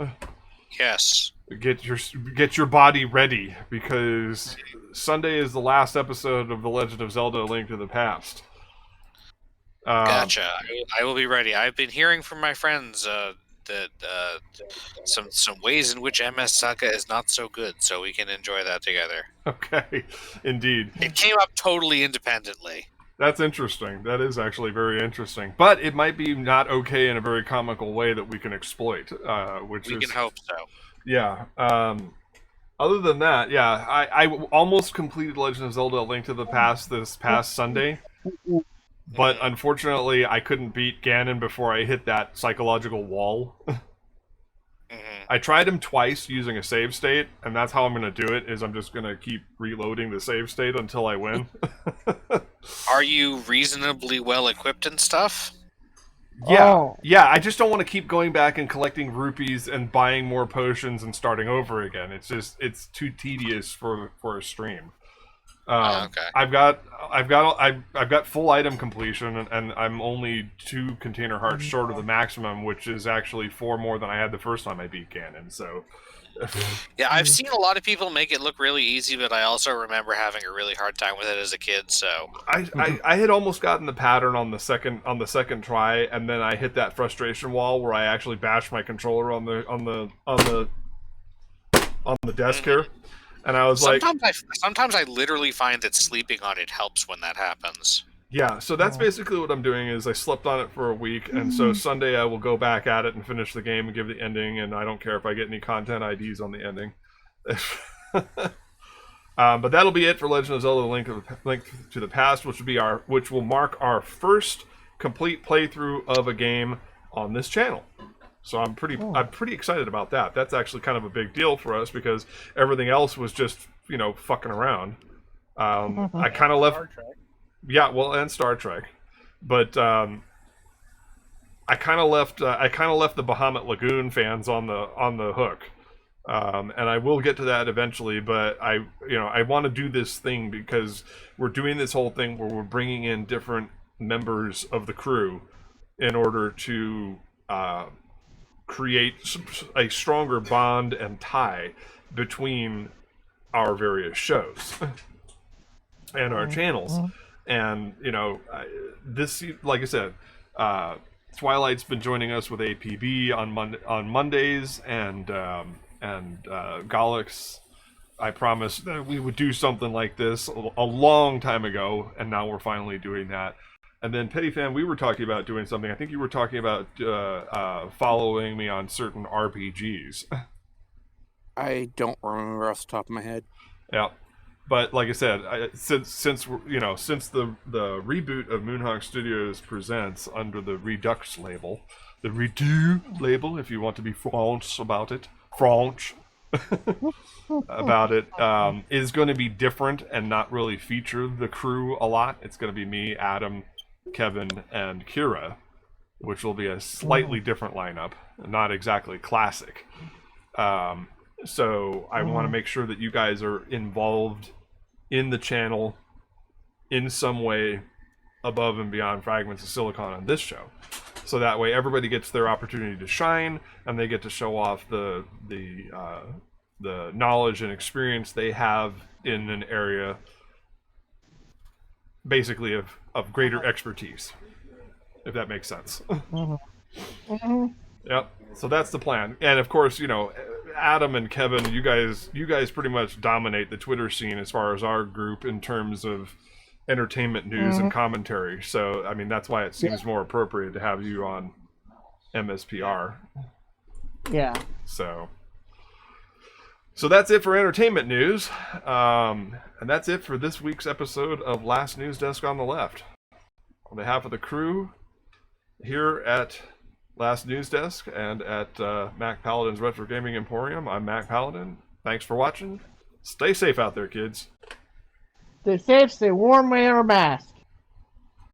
Yes. get your body ready, because Sunday is the last episode of The Legend of Zelda: A Link to the Past. Gotcha. I will be ready. I've been hearing from my friends that some ways in which MS Saga is not so good, so we can enjoy that together. Okay, indeed. It came up totally independently. That's interesting. That is actually very interesting. But it might be not okay in a very comical way that we can exploit, We can hope so. Yeah. Other than that, yeah, I almost completed Legend of Zelda: A Link to the Past this past Sunday, but unfortunately I couldn't beat Ganon before I hit that psychological wall. I tried him twice using a save state, and that's how I'm going to do it, is I'm just going to keep reloading the save state until I win. Are you reasonably well equipped and stuff? Oh. Yeah, I just don't want to keep going back and collecting rupees and buying more potions and starting over again. It's too tedious for a stream. Okay. I've got full item completion, and I'm only 2 container hearts short of the maximum, which is actually 4 more than I had the first time I beat Ganon. So, Yeah, I've seen a lot of people make it look really easy, but I also remember having a really hard time with it as a kid. So I had almost gotten the pattern on the second try, and then I hit that frustration wall where I actually bashed my controller on the desk here. And I was sometimes I literally find that sleeping on it helps when that happens. yeah, so that's basically what I'm doing, is I slept on it for a week, and so Sunday I will go back at it and finish the game and give the ending, and I don't care if I get any content IDs on the ending. But that'll be it for Legend of Zelda: Link to the Past, which will mark our first complete playthrough of a game on this channel. So I'm pretty excited about that. That's actually kind of a big deal for us, because everything else was just, fucking around. I kind of left, Star Trek. yeah, well, and Star Trek, but I kind of left the Bahamut Lagoon fans on the hook, and I will get to that eventually. But I want to do this thing because we're doing this whole thing where we're bringing in different members of the crew in order to create a stronger bond and tie between our various shows and our channels. And this, like I said, Twilight's been joining us with APB on Mondays, and Galix. I promised that we would do something like this a long time ago, and now we're finally doing that. And then Petty Fan, we were talking about doing something. I think you were talking about following me on certain RPGs. I don't remember off the top of my head. Yeah, but like I said, since the reboot of Moonhawk Studios Presents under the Redux label, the Redo label, if you want to be French about it, is going to be different and not really feature the crew a lot. It's going to be me, Adam, Kevin, and Kira, which will be a slightly different lineup, not exactly classic. So I want to make sure that you guys are involved in the channel in some way above and beyond Fragments of Silicon on this show. So that way everybody gets their opportunity to shine, and they get to show off the knowledge and experience they have in an area basically of greater expertise, if that makes sense. Yep. So that's the plan. And of course, Adam and Kevin, you guys pretty much dominate the Twitter scene as far as our group in terms of entertainment news and commentary. So, I mean, that's why it seems more appropriate to have you on MSPR. Yeah. So that's it for entertainment news. And that's it for this week's episode of Last Newsdesk on the Left. On behalf of the crew here at Last Newsdesk and at Mac Paladin's Retro Gaming Emporium, I'm Mac Paladin. Thanks for watching. Stay safe out there, kids. Stay safe, stay warm, wear a mask.